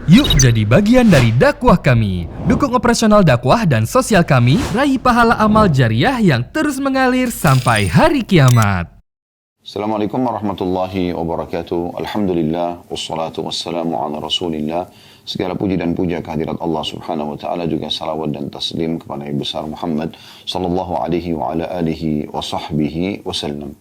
Yuk jadi bagian dari dakwah kami. Dukung operasional dakwah dan sosial kami, raih pahala amal jariah yang terus mengalir sampai hari kiamat. Assalamualaikum warahmatullahi wabarakatuh. Alhamdulillah, wassalatu wassalamu ala rasulillah. Segala puji dan puja kehadirat Allah subhanahu wa ta'ala, juga salawat dan taslim kepada Nabi besar Muhammad sallallahu alaihi wa ala alihi wa sahbihi wasallam.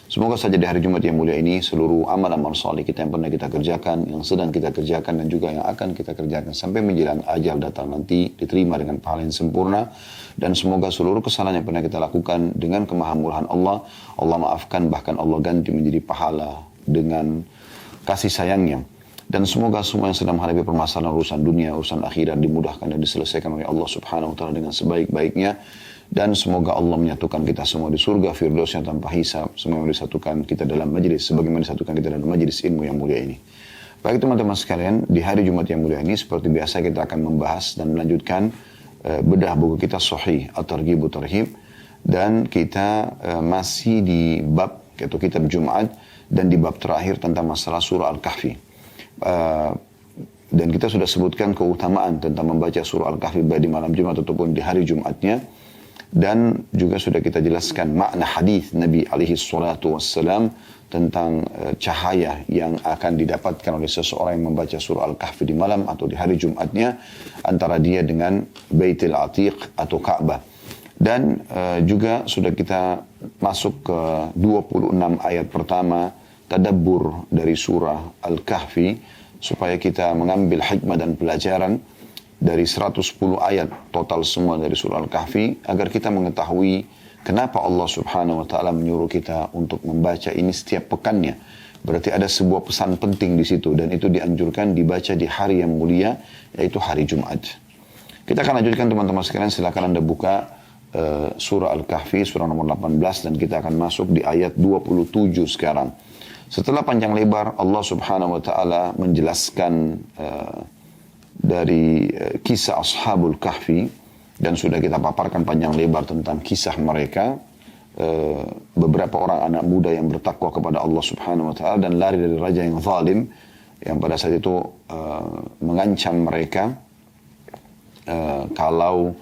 Semoga saja di hari Jumat yang mulia ini seluruh amal-amal saleh kita yang pernah kita kerjakan, yang sedang kita kerjakan dan juga yang akan kita kerjakan sampai menjelang ajal datang nanti diterima dengan pahala yang sempurna. Dan semoga seluruh kesalahan yang pernah kita lakukan dengan kemahamurahan Allah, Allah maafkan, bahkan Allah ganti menjadi pahala dengan kasih sayangnya. Dan semoga semua yang sedang menghadapi permasalahan urusan dunia, urusan akhirat dimudahkan dan diselesaikan oleh Allah subhanahu wa ta'ala dengan sebaik-baiknya. Dan semoga Allah menyatukan kita semua di surga Firdaus yang tanpa hisab. Semoga disatukan kita dalam majlis sebagaimana disatukan kita dalam majlis ilmu yang mulia ini. Baik teman-teman sekalian, di hari Jumat yang mulia ini seperti biasa kita akan membahas dan melanjutkan bedah buku kita Sahih At-Targhib Tarhib, dan kita masih di bab yaitu kitab Jumat dan di bab terakhir tentang masalah surah Al-Kahfi. Dan kita sudah sebutkan keutamaan tentang membaca surah Al-Kahfi baik di malam Jumat ataupun di hari Jumatnya. Dan juga sudah kita jelaskan makna hadis Nabi alaihi salatu wassalam tentang cahaya yang akan didapatkan oleh seseorang yang membaca surah Al-Kahfi di malam atau di hari Jumatnya, antara dia dengan Baitul Atiq atau Ka'bah. Dan juga sudah kita masuk ke 26 ayat pertama tadabbur dari surah Al-Kahfi, supaya kita mengambil hikmah dan pelajaran dari 110 ayat total semua dari surah Al-Kahfi, agar kita mengetahui kenapa Allah subhanahu wa ta'ala menyuruh kita untuk membaca ini setiap pekannya. Berarti ada sebuah pesan penting di situ, dan itu dianjurkan dibaca di hari yang mulia, yaitu hari Jumat. Kita akan lanjutkan teman-teman sekalian, silakan Anda buka surah Al-Kahfi, surah nomor 18, dan kita akan masuk di ayat 27 sekarang. Setelah panjang lebar Allah subhanahu wa ta'ala menjelaskan dari kisah Ashabul Kahfi, dan sudah kita paparkan panjang lebar tentang kisah mereka, beberapa orang anak muda yang bertakwa kepada Allah subhanahu wa ta'ala dan lari dari raja yang zalim, yang pada saat itu mengancam mereka kalau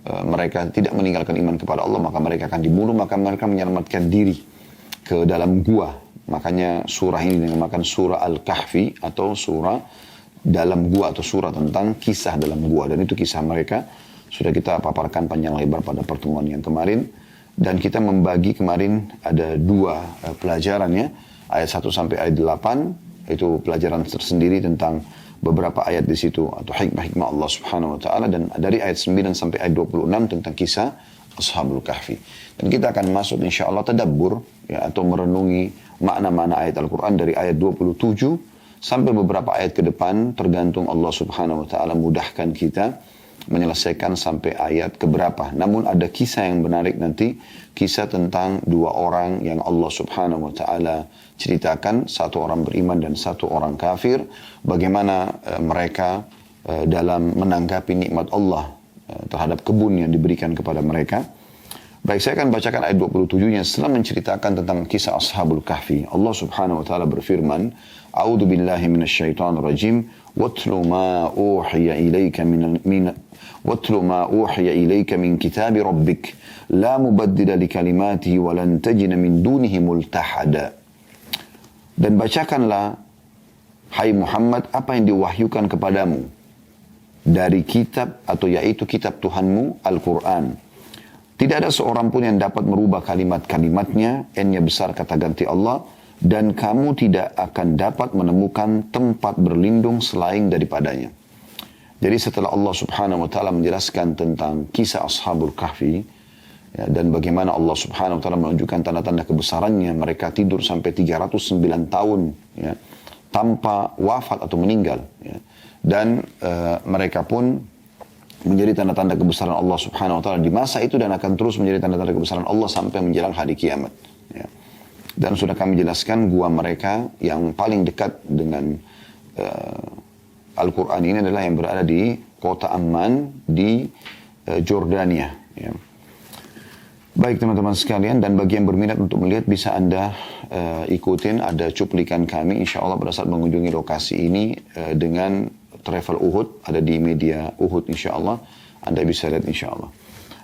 mereka tidak meninggalkan iman kepada Allah maka mereka akan dibunuh. Maka mereka menyelamatkan diri ke dalam gua. Makanya surah ini dinamakan surah Al-Kahfi, atau surah dalam gua, atau surah tentang kisah dalam gua. Dan itu kisah mereka sudah kita paparkan panjang lebar pada pertemuan yang kemarin. Dan kita membagi kemarin ada dua pelajarannya, ayat 1 sampai ayat 8, itu pelajaran tersendiri tentang beberapa ayat di situ atau hikmah-hikmah Allah subhanahu wa ta'ala. Dan dari ayat 9 sampai ayat 26 tentang kisah Ashabul Kahfi. Dan kita akan masuk insya Allah tadabbur, ya, atau merenungi makna-makna ayat Al-Quran dari ayat 27 sampai beberapa ayat ke depan, tergantung Allah subhanahu wa ta'ala mudahkan kita menyelesaikan sampai ayat keberapa. Namun ada kisah yang menarik nanti, kisah tentang dua orang yang Allah subhanahu wa ta'ala ceritakan, satu orang beriman dan satu orang kafir, bagaimana mereka dalam menanggapi nikmat Allah terhadap kebun yang diberikan kepada mereka. Baik, saya akan bacakan ayat 27-nya. Setelah menceritakan tentang kisah Ashabul Kahfi, Allah subhanahu wa ta'ala berfirman, A'udhu billahi minasyaitanir rajim, Watlu ma uhiya ilayka min kitabi rabbik, la mubaddila li kalimatihi wa lan tajina min dunihi multahada. Dan bacakanlah, hai Muhammad, apa yang diwahyukan kepadamu dari kitab, atau yaitu kitab Tuhanmu, Al-Quran. Tidak ada seorang pun yang dapat merubah kalimat-kalimatnya, N-nya besar kata ganti Allah, dan kamu tidak akan dapat menemukan tempat berlindung selain daripadanya. Jadi setelah Allah subhanahu wa ta'ala menjelaskan tentang kisah Ashabul Kahfi, ya, dan bagaimana Allah subhanahu wa ta'ala menunjukkan tanda-tanda kebesarannya, mereka tidur sampai 309 tahun, ya, tanpa wafat atau meninggal, ya. Dan mereka pun menjadi tanda-tanda kebesaran Allah subhanahu wa ta'ala di masa itu, dan akan terus menjadi tanda-tanda kebesaran Allah sampai menjelang hari kiamat, ya. Dan sudah kami jelaskan gua mereka yang paling dekat dengan Al-Quran ini adalah yang berada di kota Amman di Jordania, ya. Baik teman-teman sekalian, dan bagi yang berminat untuk melihat bisa Anda ikutin, ada cuplikan kami insya Allah pada saat mengunjungi lokasi ini dengan travel Uhud, ada di media Uhud insya Allah. Anda bisa lihat insya Allah.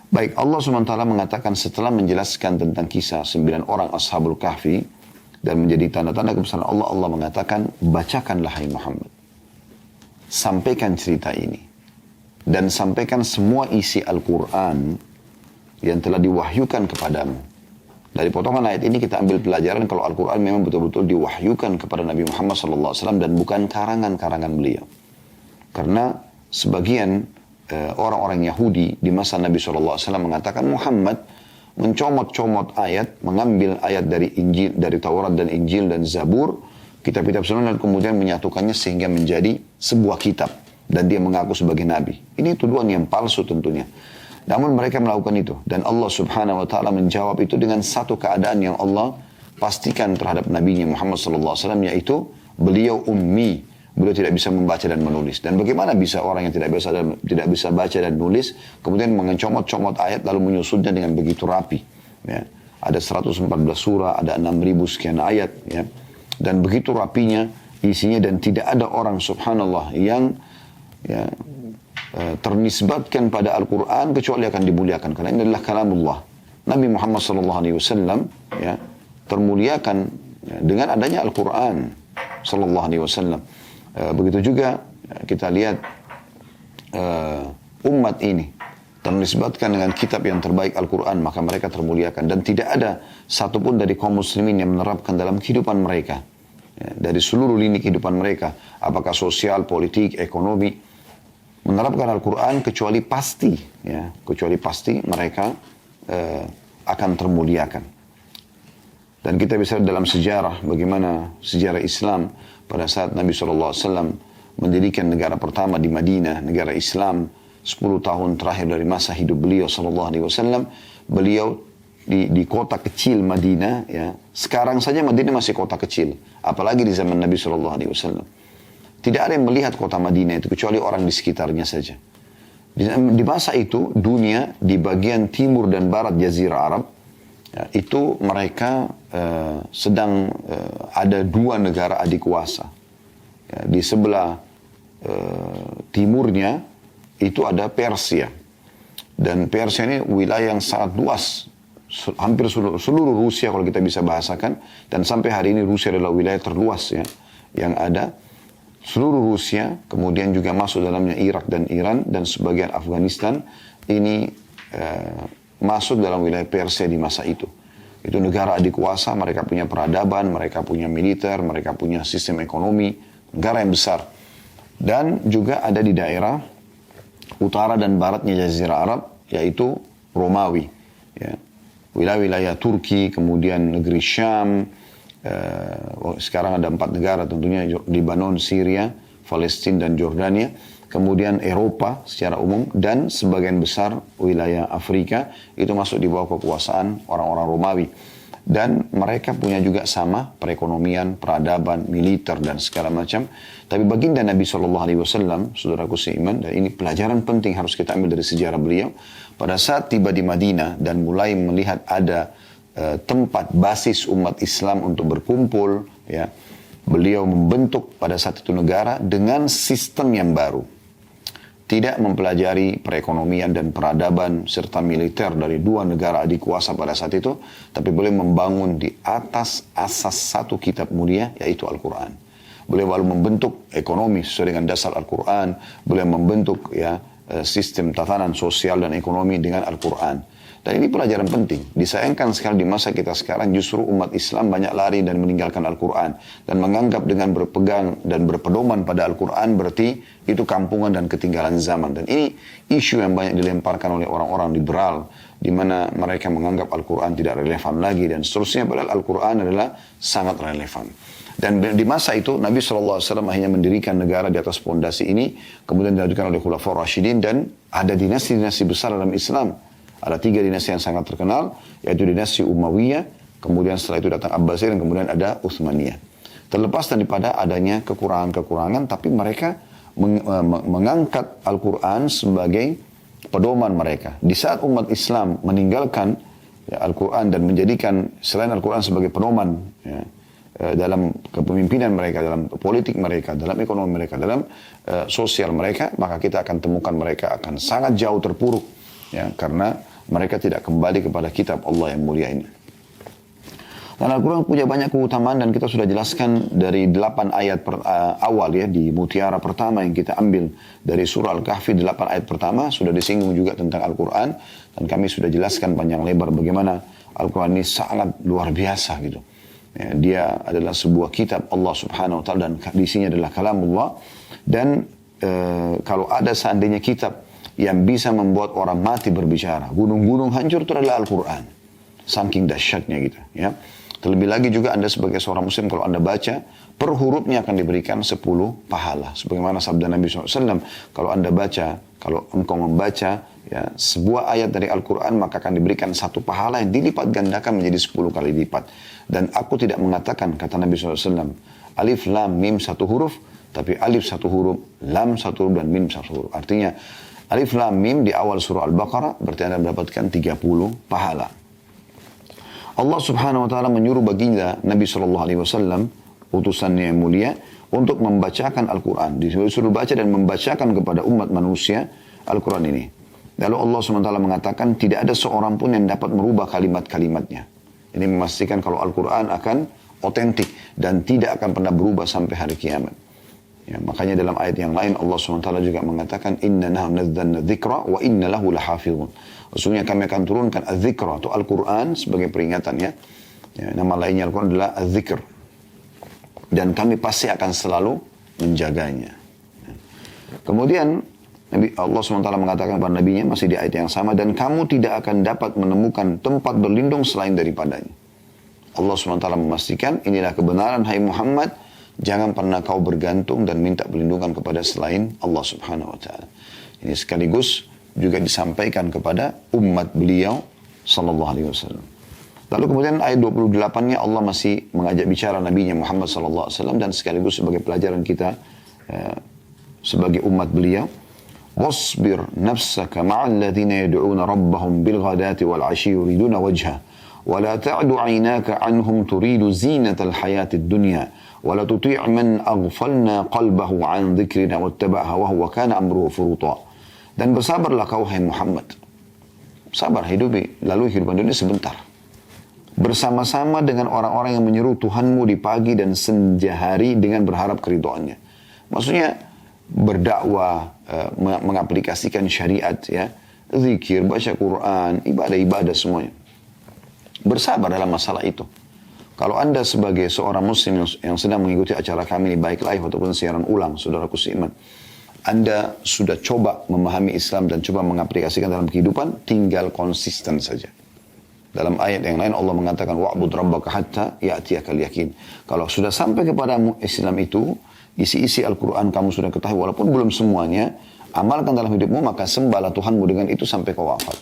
Baik, Allah SWT mengatakan setelah menjelaskan tentang kisah 9 orang Ashabul Kahfi dan menjadi tanda-tanda kebesaran Allah, Allah mengatakan, bacakanlah hai Muhammad. Sampaikan cerita ini. Dan sampaikan semua isi Al-Quran yang telah diwahyukan kepadamu. Dari potongan ayat ini kita ambil pelajaran kalau Al-Quran memang betul-betul diwahyukan kepada Nabi Muhammad SAW dan bukan karangan-karangan beliau. Karena sebagian orang-orang Yahudi di masa Nabi SAW mengatakan Muhammad mencomot-comot ayat, mengambil ayat dari Injil, dari Taurat dan Injil dan Zabur, kitab-kitab sunnah, dan kemudian menyatukannya sehingga menjadi sebuah kitab. Dan dia mengaku sebagai Nabi. Ini tuduhan yang palsu tentunya. Namun mereka melakukan itu. Dan Allah subhanahu wa ta'ala menjawab itu dengan satu keadaan yang Allah pastikan terhadap Nabi Muhammad SAW, yaitu beliau ummi. Beliau tidak bisa membaca dan menulis. Dan bagaimana bisa orang yang tidak bisa baca dan nulis, kemudian mencomot-comot ayat lalu menyusunnya dengan begitu rapi. Ya. Ada 114 surah, ada 6.000 sekian ayat. Ya. Dan begitu rapinya isinya, dan tidak ada orang subhanallah yang ternisbatkan pada Al-Quran kecuali akan dimuliakan, karena ini adalah kalamullah. Nabi Muhammad SAW termuliakan dengan adanya Al-Quran SAW. Begitu juga kita lihat umat ini ternisbatkan dengan kitab yang terbaik Al-Quran, maka mereka termuliakan. Dan tidak ada satupun dari kaum muslimin yang menerapkan dalam kehidupan mereka, dari seluruh lini kehidupan mereka, apakah sosial, politik, ekonomi, menerapkan Al-Quran kecuali pasti mereka akan termuliakan. Dan kita bisa dalam sejarah bagaimana sejarah Islam pada saat Nabi SAW mendirikan negara pertama di Madinah, negara Islam 10 tahun terakhir dari masa hidup beliau SAW. Beliau di kota kecil Madinah, ya. Sekarang saja Madinah masih kota kecil, apalagi di zaman Nabi SAW. Tidak ada yang melihat kota Madinah itu kecuali orang di sekitarnya saja. Di masa itu dunia di bagian timur dan barat Jazirah Arab, ya, itu mereka sedang ada 2 negara adik kuasa. Ya, di sebelah timurnya itu ada Persia. Dan Persia ini wilayah yang sangat luas. Hampir seluruh Rusia kalau kita bisa bahasakan. Dan sampai hari ini Rusia adalah wilayah terluas ya, yang ada. Seluruh Rusia, kemudian juga masuk dalamnya Irak dan Iran, dan sebagian Afghanistan, ini masuk dalam wilayah Persia di masa itu. Itu negara adik kuasa, mereka punya peradaban, mereka punya militer, mereka punya sistem ekonomi, negara yang besar. Dan juga ada di daerah utara dan baratnya Jazirah Arab, yaitu Romawi. Ya. Wilayah-wilayah Turki, kemudian negeri Syam. Sekarang ada 4 negara tentunya, Libanon, Syria, Palestina dan Jordania. Kemudian Eropa secara umum, dan sebagian besar wilayah Afrika itu masuk di bawah kekuasaan orang-orang Romawi. Dan mereka punya juga sama perekonomian, peradaban, militer dan segala macam. Tapi baginda Nabi SAW, saudaraku seiman, dan ini pelajaran penting harus kita ambil dari sejarah beliau. Pada saat tiba di Madinah dan mulai melihat ada tempat basis umat Islam untuk berkumpul, ya, beliau membentuk pada saat itu negara dengan sistem yang baru. Tidak mempelajari perekonomian dan peradaban serta militer dari 2 negara adik kuasa pada saat itu, tapi beliau membangun di atas asas satu kitab mulia, yaitu Al-Quran. Beliau lalu membentuk ekonomi sesuai dengan dasar Al-Quran. Beliau membentuk sistem tatanan sosial dan ekonomi dengan Al-Quran. Dan ini pelajaran penting. Disayangkan sekali di masa kita sekarang justru umat Islam banyak lari dan meninggalkan Al-Quran. Dan menganggap dengan berpegang dan berpedoman pada Al-Quran berarti itu kampungan dan ketinggalan zaman. Dan ini isu yang banyak dilemparkan oleh orang-orang liberal, di mana mereka menganggap Al-Quran tidak relevan lagi dan seterusnya, padahal Al-Quran adalah sangat relevan. Dan di masa itu Nabi SAW hanya mendirikan negara di atas pondasi ini, kemudian dilanjutkan oleh Khulafaur Rasyidin, dan ada dinasti-dinasti besar dalam Islam. Ada 3 dinasti yang sangat terkenal, yaitu dinasti Umayyah, kemudian setelah itu datang Abbasiyah, dan kemudian ada Utsmaniyah. Terlepas daripada adanya kekurangan-kekurangan, tapi mereka mengangkat Al-Quran sebagai pedoman mereka. Di saat umat Islam meninggalkan Al-Quran dan menjadikan selain Al-Quran sebagai pedoman dalam kepemimpinan mereka, dalam politik mereka, dalam ekonomi mereka, dalam sosial mereka, maka kita akan temukan mereka akan sangat jauh terpuruk, ya, karena mereka tidak kembali kepada kitab Allah yang mulia ini. Dan Al-Quran punya banyak keutamaan dan kita sudah jelaskan dari 8 ayat awal ya di mutiara pertama yang kita ambil dari surah Al-Kahfi. 8 ayat pertama sudah disinggung juga tentang Al-Quran dan kami sudah jelaskan panjang lebar bagaimana Al-Quran ini sangat luar biasa gitu. Ya, dia adalah sebuah kitab Allah Subhanahu Wa Taala dan isinya adalah kalamullah. Dan kalau ada seandainya kitab yang bisa membuat orang mati berbicara, gunung-gunung hancur, itu adalah Al-Quran. Saking dahsyatnya gitu ya. Terlebih lagi juga Anda sebagai seorang muslim kalau Anda baca, per hurufnya akan diberikan 10 pahala. Sebagaimana sabda Nabi SAW, kalau Anda baca, kalau engkau membaca ya, sebuah ayat dari Al-Quran, maka akan diberikan 1 pahala yang dilipat gandakan menjadi 10 kali lipat. Dan aku tidak mengatakan, kata Nabi SAW, alif, lam, mim 1 huruf, tapi alif 1 huruf, lam 1 huruf, dan mim 1 huruf. Artinya, alif, lam, mim di awal surah Al-Baqarah, berarti Anda mendapatkan 30 pahala. Allah Subhanahu Wa Taala menyuruh baginda Nabi SAW, utusannya yang mulia, untuk membacakan Al-Quran. Disuruh baca dan membacakan kepada umat manusia Al-Quran ini. Lalu Allah SWT mengatakan tidak ada seorang pun yang dapat merubah kalimat-kalimatnya. Ini memastikan kalau Al-Quran akan otentik dan tidak akan pernah berubah sampai hari kiamat. Ya, makanya dalam ayat yang lain Allah SWT juga mengatakan inna nahnu nazzalna dzikra wa inna lahu lahafizun. Sesungguhnya kami akan turunkan az-dzikra atau Al-Quran sebagai peringatan ya. Ya, nama lainnya Al-Quran adalah az-dzikr. Dan kami pasti akan selalu menjaganya. Ya. Kemudian Allah SWT mengatakan kepada Nabi-Nya masih di ayat yang sama, dan kamu tidak akan dapat menemukan tempat berlindung selain daripadanya. Allah SWT memastikan inilah kebenaran hai Muhammad, jangan pernah kau bergantung dan minta perlindungan kepada selain Allah Subhanahu Wa Taala. Ini sekaligus juga disampaikan kepada umat beliau sallallahu alaihi wasallam. Lalu kemudian ayat 28-nya Allah masih mengajak bicara Nabi-Nya Muhammad sallallahu alaihi wasallam dan sekaligus sebagai pelajaran kita sebagai umat beliau. Wasbir nafsaka ma'al ladzina yad'una rabbahum bil ghadati wal 'ashyi yuriduna wajha wa la ta'du 'aynaka 'anhum turidu zinatal hayatid dunya wa la tuti' man aghfalna qalbahu 'an dzikrina wattaba'a hawahu wa kana amruhu furuta. Dan bersabarlah kau hai Muhammad. Sabar hidupi, lalu kehidupan dunia sebentar. Bersama-sama dengan orang-orang yang menyeru Tuhanmu di pagi dan senja hari dengan berharap keridhaannya. Maksudnya berdakwah, mengaplikasikan syariat ya, zikir, baca Quran, ibadah-ibadah semuanya. Bersabar dalam masalah itu. Kalau Anda sebagai seorang muslim yang sedang mengikuti acara kami baik live ataupun siaran ulang, saudaraku seiman, Anda sudah coba memahami Islam dan coba mengaplikasikan dalam kehidupan, tinggal konsisten saja. Dalam ayat yang lain Allah mengatakan wa'bud rabbaka hatta ya'tiyakal yakin. Kalau sudah sampai kepadamu Islam itu, isi-isi Al-Quran kamu sudah ketahui walaupun belum semuanya, amalkan dalam hidupmu maka sembahlah Tuhanmu dengan itu sampai kau wafat.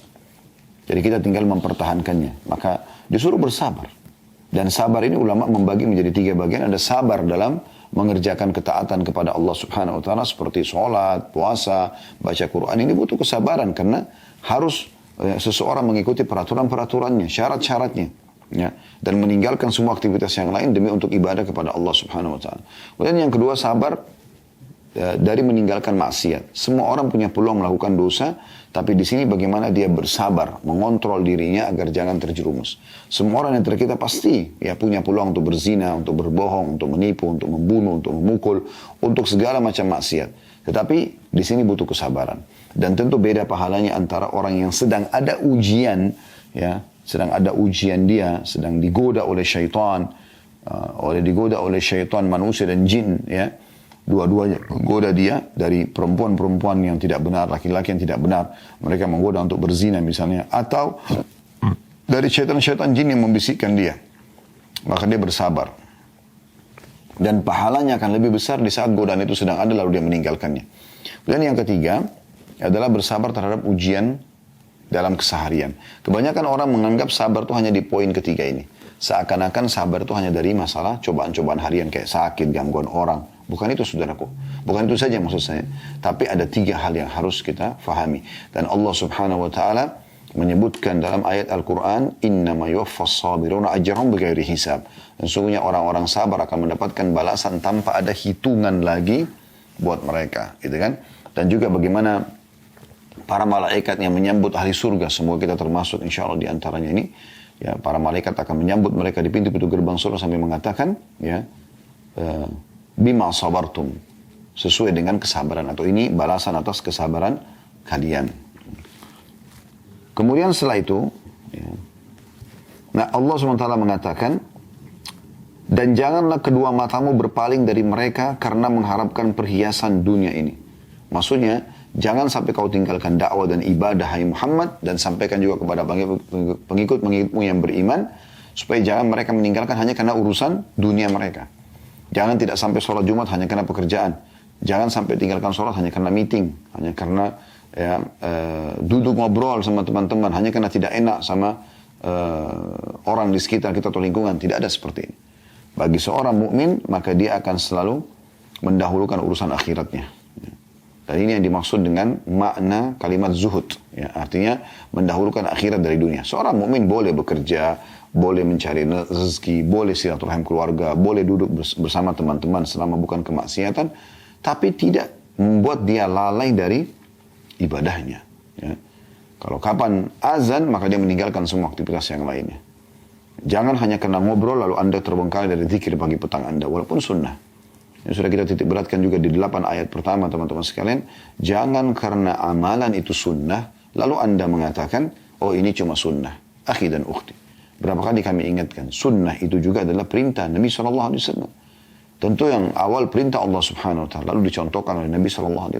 Jadi kita tinggal mempertahankannya. Maka disuruh bersabar. Dan sabar ini ulama membagi menjadi 3 bagian. Ada sabar dalam mengerjakan ketaatan kepada Allah Subhanahu Wa Taala seperti sholat, puasa, baca Quran. Ini butuh kesabaran karena harus seseorang mengikuti peraturan-peraturannya, syarat-syaratnya, ya, dan meninggalkan semua aktivitas yang lain demi untuk ibadah kepada Allah Subhanahu Wa Taala. Kemudian yang kedua sabar dari meninggalkan maksiat. Semua orang punya peluang melakukan dosa, tapi di sini bagaimana dia bersabar, mengontrol dirinya agar jangan terjerumus. Semua orang yang kita pasti ya punya peluang untuk berzina, untuk berbohong, untuk menipu, untuk membunuh, untuk memukul, untuk segala macam maksiat. Tetapi di sini butuh kesabaran. Dan tentu beda pahalanya antara orang yang sedang ada ujian, ya, sedang ada ujian dia, sedang digoda oleh syaitan, digoda oleh syaitan manusia dan jin, ya. Dua-duanya menggoda dia dari perempuan-perempuan yang tidak benar, laki-laki yang tidak benar. Mereka menggoda untuk berzina misalnya. Atau dari syaitan-syaitan jin yang membisikkan dia. Maka dia bersabar. Dan pahalanya akan lebih besar di saat godaan itu sedang ada lalu dia meninggalkannya. Dan yang ketiga adalah bersabar terhadap ujian dalam keseharian. Kebanyakan orang menganggap sabar itu hanya di poin ketiga ini. Seakan-akan sabar itu hanya dari masalah cobaan-cobaan harian kayak sakit, gangguan orang. Bukan itu saudaraku. Bukan itu saja maksud saya. Tapi ada 3 hal yang harus kita fahami. Dan Allah Subhanahu Wa Taala menyebutkan dalam ayat Al-Quran, innama yuwaffas sabiruna ajrahum bighairi hisab. Dan sungguhnya orang-orang sabar akan mendapatkan balasan tanpa ada hitungan lagi buat mereka, gitu kan? Dan juga bagaimana para malaikat yang menyambut ahli surga, semoga kita termasuk insya Allah di antaranya ini, ya, para malaikat akan menyambut mereka di pintu-pintu gerbang surga sambil mengatakan, ya, bima sabartum, sesuai dengan kesabaran, atau ini balasan atas kesabaran kalian. Kemudian setelah itu, ya, nah Allah SWT mengatakan, dan janganlah kedua matamu berpaling dari mereka karena mengharapkan perhiasan dunia ini. Maksudnya, jangan sampai kau tinggalkan dakwah dan ibadah, hai Muhammad, dan sampaikan juga kepada pengikut-pengikutmu yang beriman, supaya jangan mereka meninggalkan hanya karena urusan dunia mereka. Jangan tidak sampai sholat Jumat hanya karena pekerjaan. Jangan sampai tinggalkan sholat hanya karena meeting, hanya karena ya, duduk ngobrol sama teman-teman, hanya karena tidak enak sama orang di sekitar kita atau lingkungan. Tidak ada seperti ini. Bagi seorang mukmin, maka dia akan selalu mendahulukan urusan akhiratnya. Dan ini yang dimaksud dengan makna kalimat zuhud. Ya, artinya mendahulukan akhirat dari dunia. Seorang mukmin boleh bekerja, boleh mencari rezeki, boleh silaturahim keluarga, boleh duduk bersama teman-teman selama bukan kemaksiatan, tapi tidak membuat dia lalai dari ibadahnya. Ya. Kalau kapan azan, maka dia meninggalkan semua aktivitas yang lainnya. Jangan hanya karena ngobrol lalu Anda terbengkalai dari zikir pagi petang Anda, walaupun sunnah. Yang sudah kita titik beratkan juga di 8 ayat pertama, teman-teman sekalian. Jangan karena amalan itu sunnah, lalu Anda mengatakan, oh ini cuma sunnah. Akhi dan ukhti. Berapa kali kami ingatkan, sunnah itu juga adalah perintah Nabi SAW. Tentu yang awal perintah Allah Subhanahu Wa Taala, lalu dicontohkan oleh Nabi SAW.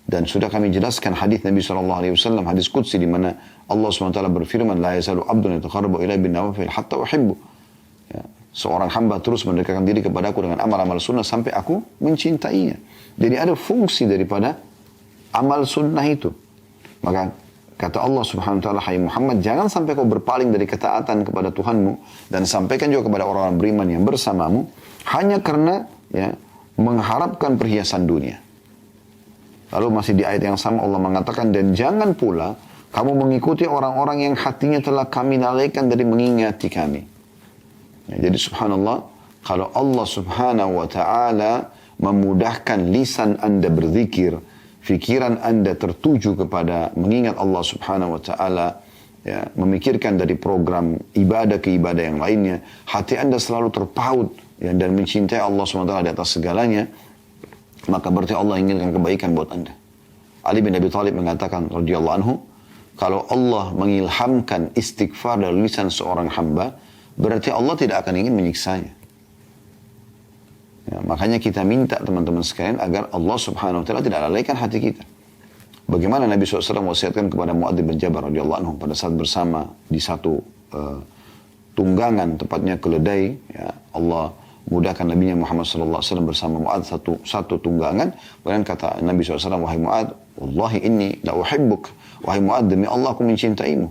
Dan sudah kami jelaskan hadis Nabi SAW, hadis Qudsi di mana Allah SWT berfirman, la yazalu abdun yataqarrabu ilaiya bin nawafil hatta uhibbu. Ya, seorang hamba terus mendekatkan diri kepadaku dengan amal-amal sunnah sampai aku mencintainya. Jadi ada fungsi daripada amal sunnah itu. Maka kata Allah Subhanahu Wa Taala, hai Muhammad, jangan sampai kau berpaling dari ketaatan kepada Tuhanmu dan sampaikan juga kepada orang-orang beriman yang bersamamu hanya karena ya mengharapkan perhiasan dunia. Lalu masih di ayat yang sama Allah mengatakan, dan jangan pula kamu mengikuti orang-orang yang hatinya telah kami lalaikan dari mengingati kami. Ya, jadi subhanallah, kalau Allah Subhanahu Wa Taala memudahkan lisan Anda berzikir, fikiran Anda tertuju kepada mengingat Allah Subhanahu Wa Taala, ya, memikirkan dari program ibadah ke ibadah yang lainnya, hati Anda selalu terpaut ya, dan mencintai Allah Subhanahu Wa Taala di atas segalanya, maka berarti Allah inginkan kebaikan buat Anda. Ali bin Abi Thalib mengatakan radhiyallahu anhu, kalau Allah mengilhamkan istighfar dari lisan seorang hamba, berarti Allah tidak akan ingin menyiksanya. Ya, makanya kita minta teman-teman sekalian agar Allah Subhanahu Wa Taala tidak lalaikan hati kita. Bagaimana Nabi SAW wasiatkan kepada Mu'adz bin Jabal radhiyallahu anhu pada saat bersama di satu tunggangan, tepatnya keledai, ya, Allah mudahkan Nabi Muhammad SAW bersama Mu'adz satu tunggangan. Kemudian kata Nabi SAW, wahai Mu'adz, wallahi inni la uhibbuk. Wahai Mu'adz, demi Allah aku mencintaimu.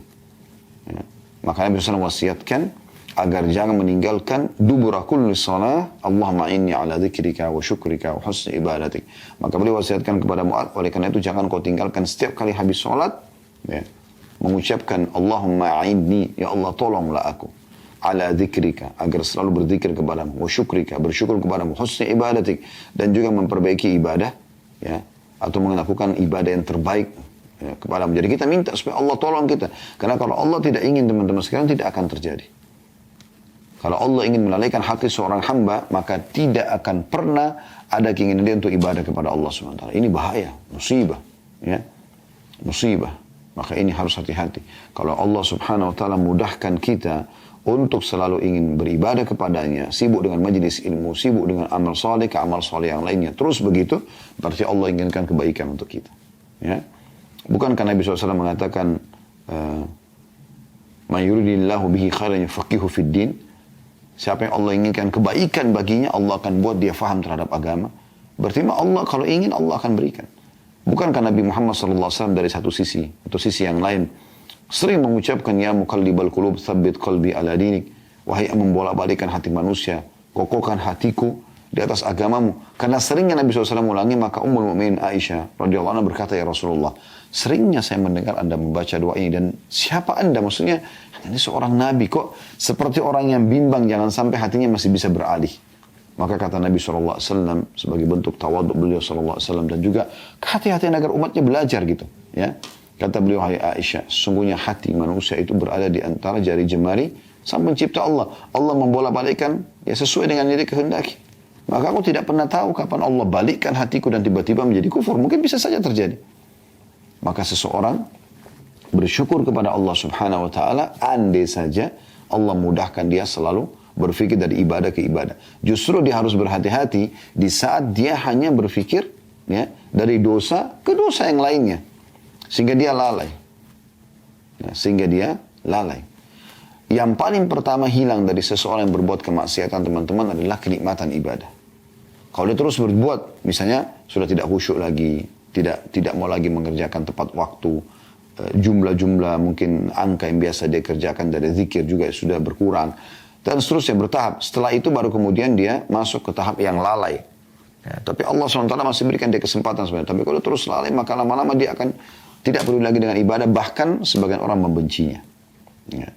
Ya. Maka Nabi SAW wasiatkan agar jangan meninggalkan dubura kulli salah, Allahumma inni ala dzikrika wa syukrika wa husni ibadatik. Maka beliau wasiatkan kepada Mu'adz, oleh karena itu jangan kau tinggalkan setiap kali habis sholat, ya, mengucapkan Allahumma a'inni, ya Allah tolonglah aku, ala dzikrika, agar selalu berzikir kepadamu, wa syukrika, bersyukur kepadamu, husni ibadatik, dan juga memperbaiki ibadah, ya, atau melakukan ibadah yang terbaik ya, kepadamu. Jadi kita minta supaya Allah tolong kita, karena kalau Allah tidak ingin, teman-teman sekalian, tidak akan terjadi. Kalau Allah ingin melalaikan hati seorang hamba, maka tidak akan pernah ada keinginan dia untuk ibadah kepada Allah SWT. Ini bahaya, musibah, ya, musibah. Maka ini harus hati-hati. Kalau Allah Subhanahu Wa Taala mudahkan kita untuk selalu ingin beribadah kepadanya, sibuk dengan majlis ilmu, sibuk dengan amal soleh ke amal soleh yang lainnya, terus begitu, berarti Allah inginkan kebaikan untuk kita. Ya, bukankah Nabi SAW mengatakan, "Man yuridillahu bihi khairan yufaqihu fid din." Siapa yang Allah inginkan kebaikan baginya, Allah akan buat dia faham terhadap agama. Berarti Allah kalau ingin, Allah akan berikan. Bukankah Nabi Muhammad SAW dari satu sisi atau sisi yang lain sering mengucapkan, ya muqallibal qulub tsabbit qalbi ala dinik, wahai yang membolak-balikan hati manusia, kokohkan hatiku di atas agamamu. Karena seringnya Nabi SAW ulangi, maka Ummul Mukminin Aisyah radhiyallahu anha berkata, ya Rasulullah, seringnya saya mendengar Anda membaca doa ini, dan siapa Anda? Maksudnya, ini seorang Nabi kok seperti orang yang bimbang, jangan sampai hatinya masih bisa beralih. Maka kata Nabi SAW sebagai bentuk tawaduk beliau SAW, dan juga hati-hatian agar umatnya belajar gitu. Ya, kata beliau, hai Aisyah, sesungguhnya hati manusia itu berada di antara jari jemari sang pencipta Allah. Allah membolak-balikkan ya sesuai dengan yang dia kehendaki. Maka aku tidak pernah tahu kapan Allah balikkan hatiku dan tiba-tiba menjadi kufur. Mungkin bisa saja terjadi. Maka seseorang bersyukur kepada Allah Subhanahu wa taala andai saja Allah mudahkan dia selalu berfikir dari ibadah ke ibadah. Justru dia harus berhati-hati di saat dia hanya berfikir ya dari dosa ke dosa yang lainnya. Sehingga dia lalai. Ya, sehingga dia lalai. Yang paling pertama hilang dari seseorang yang berbuat kemaksiatan, teman-teman, adalah kenikmatan ibadah. Kalau dia terus berbuat, misalnya sudah tidak khusyuk lagi, tidak mau lagi mengerjakan tepat waktu, jumlah-jumlah mungkin angka yang biasa dia kerjakan dari zikir juga sudah berkurang, dan seterusnya bertahap. Setelah itu baru kemudian dia masuk ke tahap yang lalai. Ya, tapi Allah SWT masih berikan dia kesempatan sebenarnya. Tapi kalau terus lalai, maka lama-lama dia akan tidak peduli lagi dengan ibadah, bahkan sebagian orang membencinya. Ya.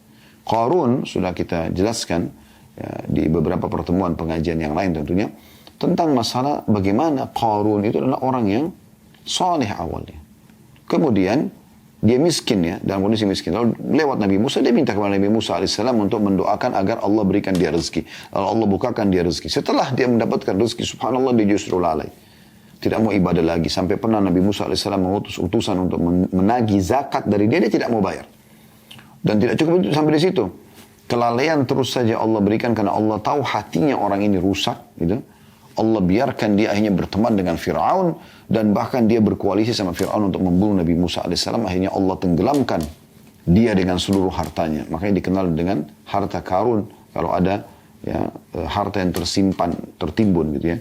Qarun sudah kita jelaskan ya, di beberapa pertemuan pengajian yang lain tentunya, tentang masalah bagaimana Qarun itu adalah orang yang saleh awalnya. Kemudian dia miskin ya, dalam kondisi miskin. Lalu lewat Nabi Musa, dia minta kepada Nabi Musa AS untuk mendoakan agar Allah berikan dia rezeki. Lalu Allah bukakan dia rezeki. Setelah dia mendapatkan rezeki, subhanallah, dia justru lalai. Tidak mau ibadah lagi. Sampai pernah Nabi Musa AS mengutus utusan untuk menagih zakat dari dia tidak mau bayar. Dan tidak cukup sampai di situ. Kelalaian terus saja Allah berikan karena Allah tahu hatinya orang ini rusak. Gitu. Allah biarkan dia akhirnya berteman dengan Fir'aun. Dan bahkan dia berkoalisi sama Fir'aun untuk membunuh Nabi Musa AS. Akhirnya Allah tenggelamkan dia dengan seluruh hartanya. Makanya dikenal dengan harta karun. Kalau ada ya, harta yang tersimpan, tertimbun gitu ya.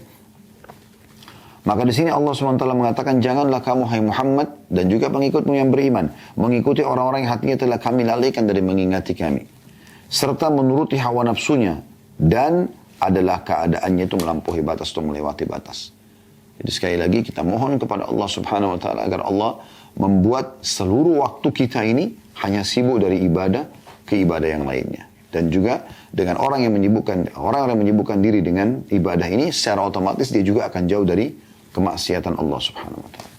Maka di sini Allah SWT mengatakan, janganlah kamu hai Muhammad dan juga pengikutmu yang beriman mengikuti orang-orang yang hatinya telah kami lalaikan dari mengingati kami, serta menuruti hawa nafsunya, dan adalah keadaannya itu melampaui batas atau melewati batas. Jadi sekali lagi kita mohon kepada Allah Subhanahu Wa Taala agar Allah membuat seluruh waktu kita ini hanya sibuk dari ibadah ke ibadah yang lainnya. Dan juga dengan orang yang menyibukkan diri dengan ibadah ini, secara otomatis dia juga akan jauh dari kemaksiatan Allah Subhanahu wa taala.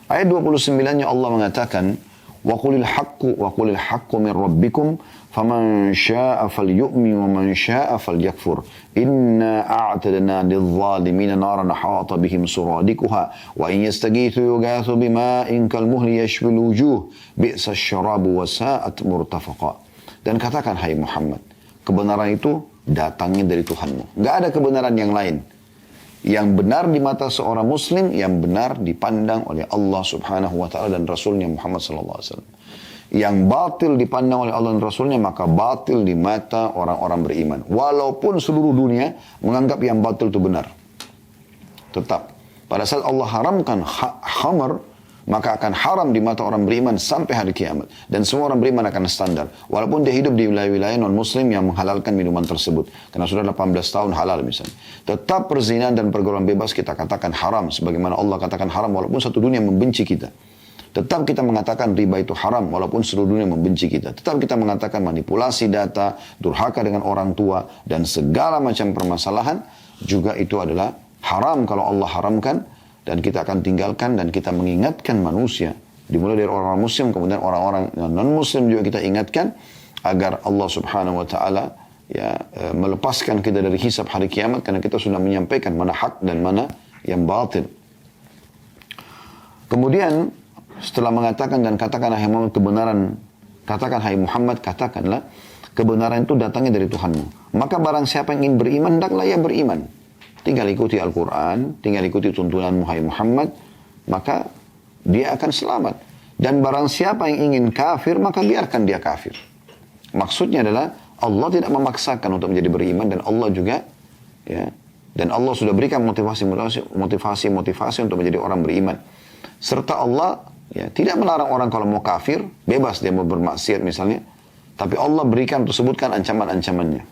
Ayat 29-nya Allah mengatakan, "Wa qulil haqqu min rabbikum faman syaa'a falyu'min wa man syaa'a falyakfur. Inna a'tadna lidh-dhalimina naran ahata bihim suradikuha wa in yastaghithu yughathu bima'in kalmuhli yashwil wujuh bi'sa asy-syarabu wa sa'at murtafaqa." Dan katakan hai Muhammad, kebenaran itu datangnya dari Tuhanmu. Enggak ada kebenaran yang lain. Yang benar di mata seorang muslim, yang benar dipandang oleh Allah Subhanahu wa taala dan Rasulnya Muhammad sallallahu alaihi wasallam. Yang batil dipandang oleh Allah dan Rasulnya, maka batil di mata orang-orang beriman. Walaupun seluruh dunia menganggap yang batil itu benar. Tetap pada saat Allah haramkan khamr, maka akan haram di mata orang beriman sampai hari kiamat. Dan semua orang beriman akan standar. Walaupun dia hidup di wilayah-wilayah non-muslim yang menghalalkan minuman tersebut. Karena sudah 18 tahun halal misalnya. Tetap perzinahan dan pergaulan bebas kita katakan haram. Sebagaimana Allah katakan haram walaupun satu dunia membenci kita. Tetap kita mengatakan riba itu haram walaupun seluruh dunia membenci kita. Tetap kita mengatakan manipulasi data, durhaka dengan orang tua, dan segala macam permasalahan juga itu adalah haram kalau Allah haramkan. Dan kita akan tinggalkan dan kita mengingatkan manusia. Dimulai dari orang-orang muslim, kemudian orang-orang non-muslim juga kita ingatkan. Agar Allah Subhanahu wa ta'ala ya, melepaskan kita dari hisab hari kiamat. Karena kita sudah menyampaikan mana hak dan mana yang batil. Kemudian setelah mengatakan dan katakanlah hai Muhammad kebenaran. Katakan hai Muhammad, katakanlah kebenaran itu datangnya dari Tuhanmu. Maka barang siapa yang ingin beriman, hendaklah ia beriman. Tinggal ikuti Al-Quran, tinggal ikuti tuntunan Muhammad, maka dia akan selamat. Dan barang siapa yang ingin kafir, maka biarkan dia kafir. Maksudnya adalah Allah tidak memaksakan untuk menjadi beriman, dan Allah juga, ya, dan Allah sudah berikan motivasi untuk menjadi orang beriman. Serta Allah ya, tidak melarang orang kalau mau kafir, bebas dia mau bermaksiat misalnya, tapi Allah berikan untuk sebutkan ancaman-ancamannya.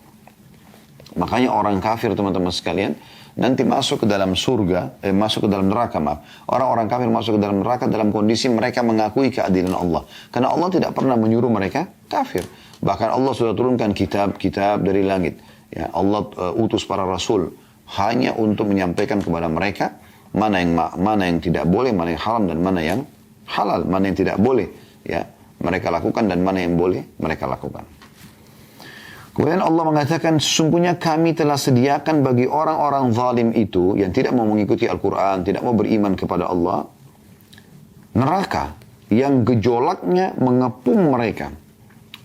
Makanya orang kafir teman-teman sekalian nanti masuk ke dalam surga, masuk ke dalam neraka maaf. Orang-orang kafir masuk ke dalam neraka dalam kondisi mereka mengakui keadilan Allah. Karena Allah tidak pernah menyuruh mereka kafir. Bahkan Allah sudah turunkan kitab-kitab dari langit. Ya, Allah utus para rasul hanya untuk menyampaikan kepada mereka mana yang tidak boleh, mana yang haram dan mana yang halal, mana yang tidak boleh ya mereka lakukan dan mana yang boleh mereka lakukan. Kemudian Allah mengatakan, sesungguhnya kami telah sediakan bagi orang-orang zalim itu yang tidak mau mengikuti Al-Quran, tidak mau beriman kepada Allah, neraka yang gejolaknya mengepung mereka.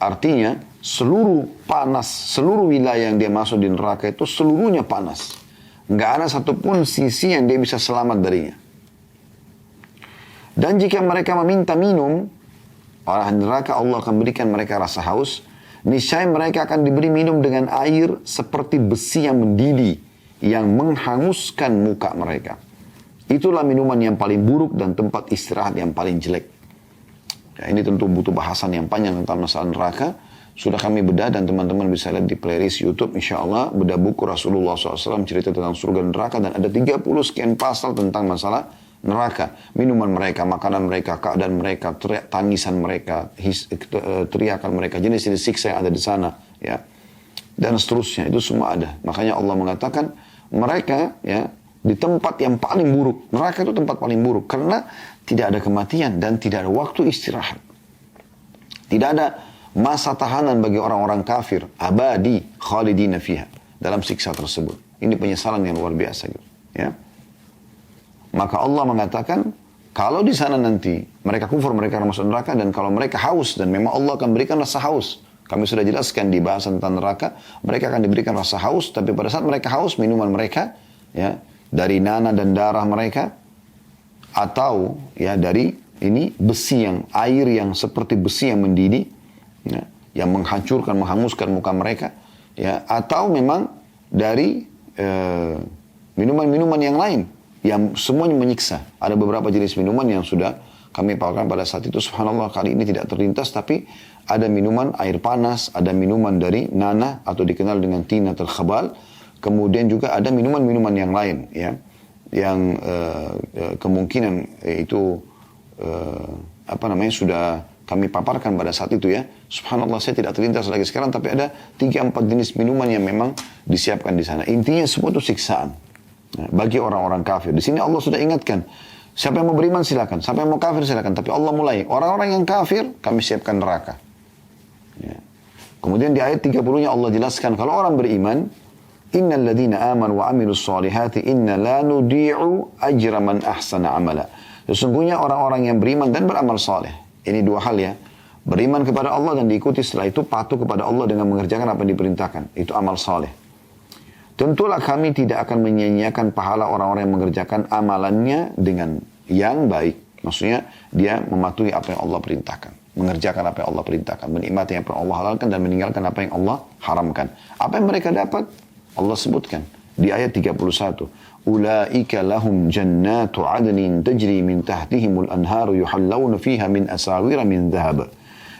Artinya, seluruh panas, seluruh wilayah yang dia masuk di neraka itu seluruhnya panas. Nggak ada satupun sisi yang dia bisa selamat darinya. Dan jika mereka meminta minum, orang neraka Allah akan berikan mereka rasa haus. Niscaya mereka akan diberi minum dengan air seperti besi yang mendidih, yang menghanguskan muka mereka. Itulah minuman yang paling buruk dan tempat istirahat yang paling jelek. Ya, ini tentu butuh bahasan yang panjang tentang masalah neraka. Sudah kami bedah dan teman-teman bisa lihat di playlist YouTube. Insya Allah bedah buku Rasulullah SAW cerita tentang surga dan neraka. Dan ada 30 sekian pasal tentang masalah neraka, minuman mereka, makanan mereka, keadaan mereka, tangisan mereka, teriakan mereka, jenis-jenis siksa yang ada di sana, ya, dan seterusnya. Itu semua ada. Makanya Allah mengatakan mereka, ya, di tempat yang paling buruk. Neraka itu tempat paling buruk karena tidak ada kematian dan tidak ada waktu istirahat. Tidak ada masa tahanan bagi orang-orang kafir, abadi khalidina fiha, dalam siksa tersebut. Ini penyesalan yang luar biasa, gitu, ya. Maka Allah mengatakan, kalau di sana nanti mereka kufur, mereka akan masuk neraka, dan kalau mereka haus, dan memang Allah akan berikan rasa haus. Kami sudah jelaskan di bahasan tentang neraka, mereka akan diberikan rasa haus, tapi pada saat mereka haus, minuman mereka, ya, dari nanah dan darah mereka, atau ya dari ini besi yang, air yang seperti besi yang mendidih, ya, yang menghancurkan, menghanguskan muka mereka, ya, atau memang dari minuman-minuman yang lain, yang semuanya menyiksa. Ada beberapa jenis minuman yang sudah kami paparkan pada saat itu. Subhanallah, kali ini tidak terlintas, tapi ada minuman air panas, ada minuman dari nanah atau dikenal dengan tinatul khabal. Kemudian juga ada minuman-minuman yang lain, ya, yang kemungkinan itu sudah kami paparkan pada saat itu, ya. Subhanallah, saya tidak terlintas lagi sekarang, tapi ada 3-4 jenis minuman yang memang disiapkan di sana. Intinya semua itu siksaan. Nah, bagi orang-orang kafir. Di sini Allah sudah ingatkan, siapa yang mau beriman silakan, siapa yang mau kafir silakan. Tapi Allah mulai, orang-orang yang kafir kami siapkan neraka. Ya. Kemudian di ayat 30-nya Allah jelaskan, kalau orang beriman, innal ladzina amanu wa amilus solihati inna la nudi'u ajra man ahsana amala. Sesungguhnya orang-orang yang beriman dan beramal soleh. Ini dua hal, ya. Beriman kepada Allah dan diikuti setelah itu patuh kepada Allah dengan mengerjakan apa yang diperintahkan. Itu amal soleh. Tentulah kami tidak akan menyia-nyiakan pahala orang-orang yang mengerjakan amalannya dengan yang baik. Maksudnya dia mematuhi apa yang Allah perintahkan. Mengerjakan apa yang Allah perintahkan. Menikmati apa yang Allah halalkan dan meninggalkan apa yang Allah haramkan. Apa yang mereka dapat? Allah sebutkan di ayat 31. Ulaika lahum jannatu adnin tajri min tahtihimul anharu yuhallawna fiha min asawira min dhahab.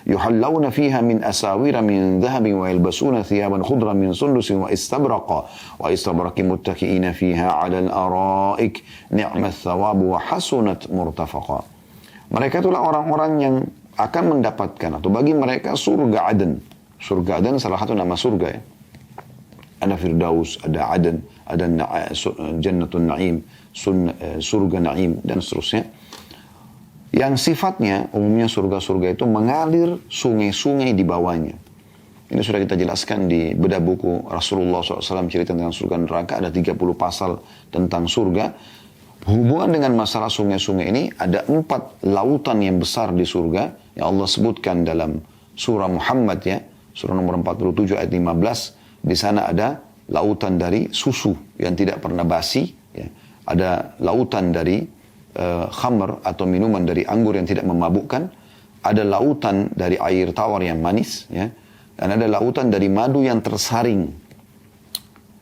يحلون فيها من أساور من ذهب ويلبسون ثيابا خضرا من سندس وإستبرق متكئين فيها على الأرائك نعم الثواب وحسنت مرتفقا. Mereka itulah orang-orang yang akan mendapatkan atau bagi mereka surga Aden. Surga Aden salah satu nama surga, ya. Ada Firdaus, ada Aden, ada Jannatun Naim, surga Naim dan seterusnya. Yang sifatnya, umumnya surga-surga itu mengalir sungai-sungai di bawahnya. Ini sudah kita jelaskan di bedah buku Rasulullah SAW cerita tentang surga dan neraka. Ada 30 pasal tentang surga. Hubungan dengan masalah sungai-sungai ini, ada 4 lautan yang besar di surga. Yang Allah sebutkan dalam surah Muhammad, ya. Surah nomor 47 ayat 15. Di sana ada lautan dari susu yang tidak pernah basi. Ya. Ada lautan dari khamr atau minuman dari anggur yang tidak memabukkan, ada lautan dari air tawar yang manis, ya, dan ada lautan dari madu yang tersaring.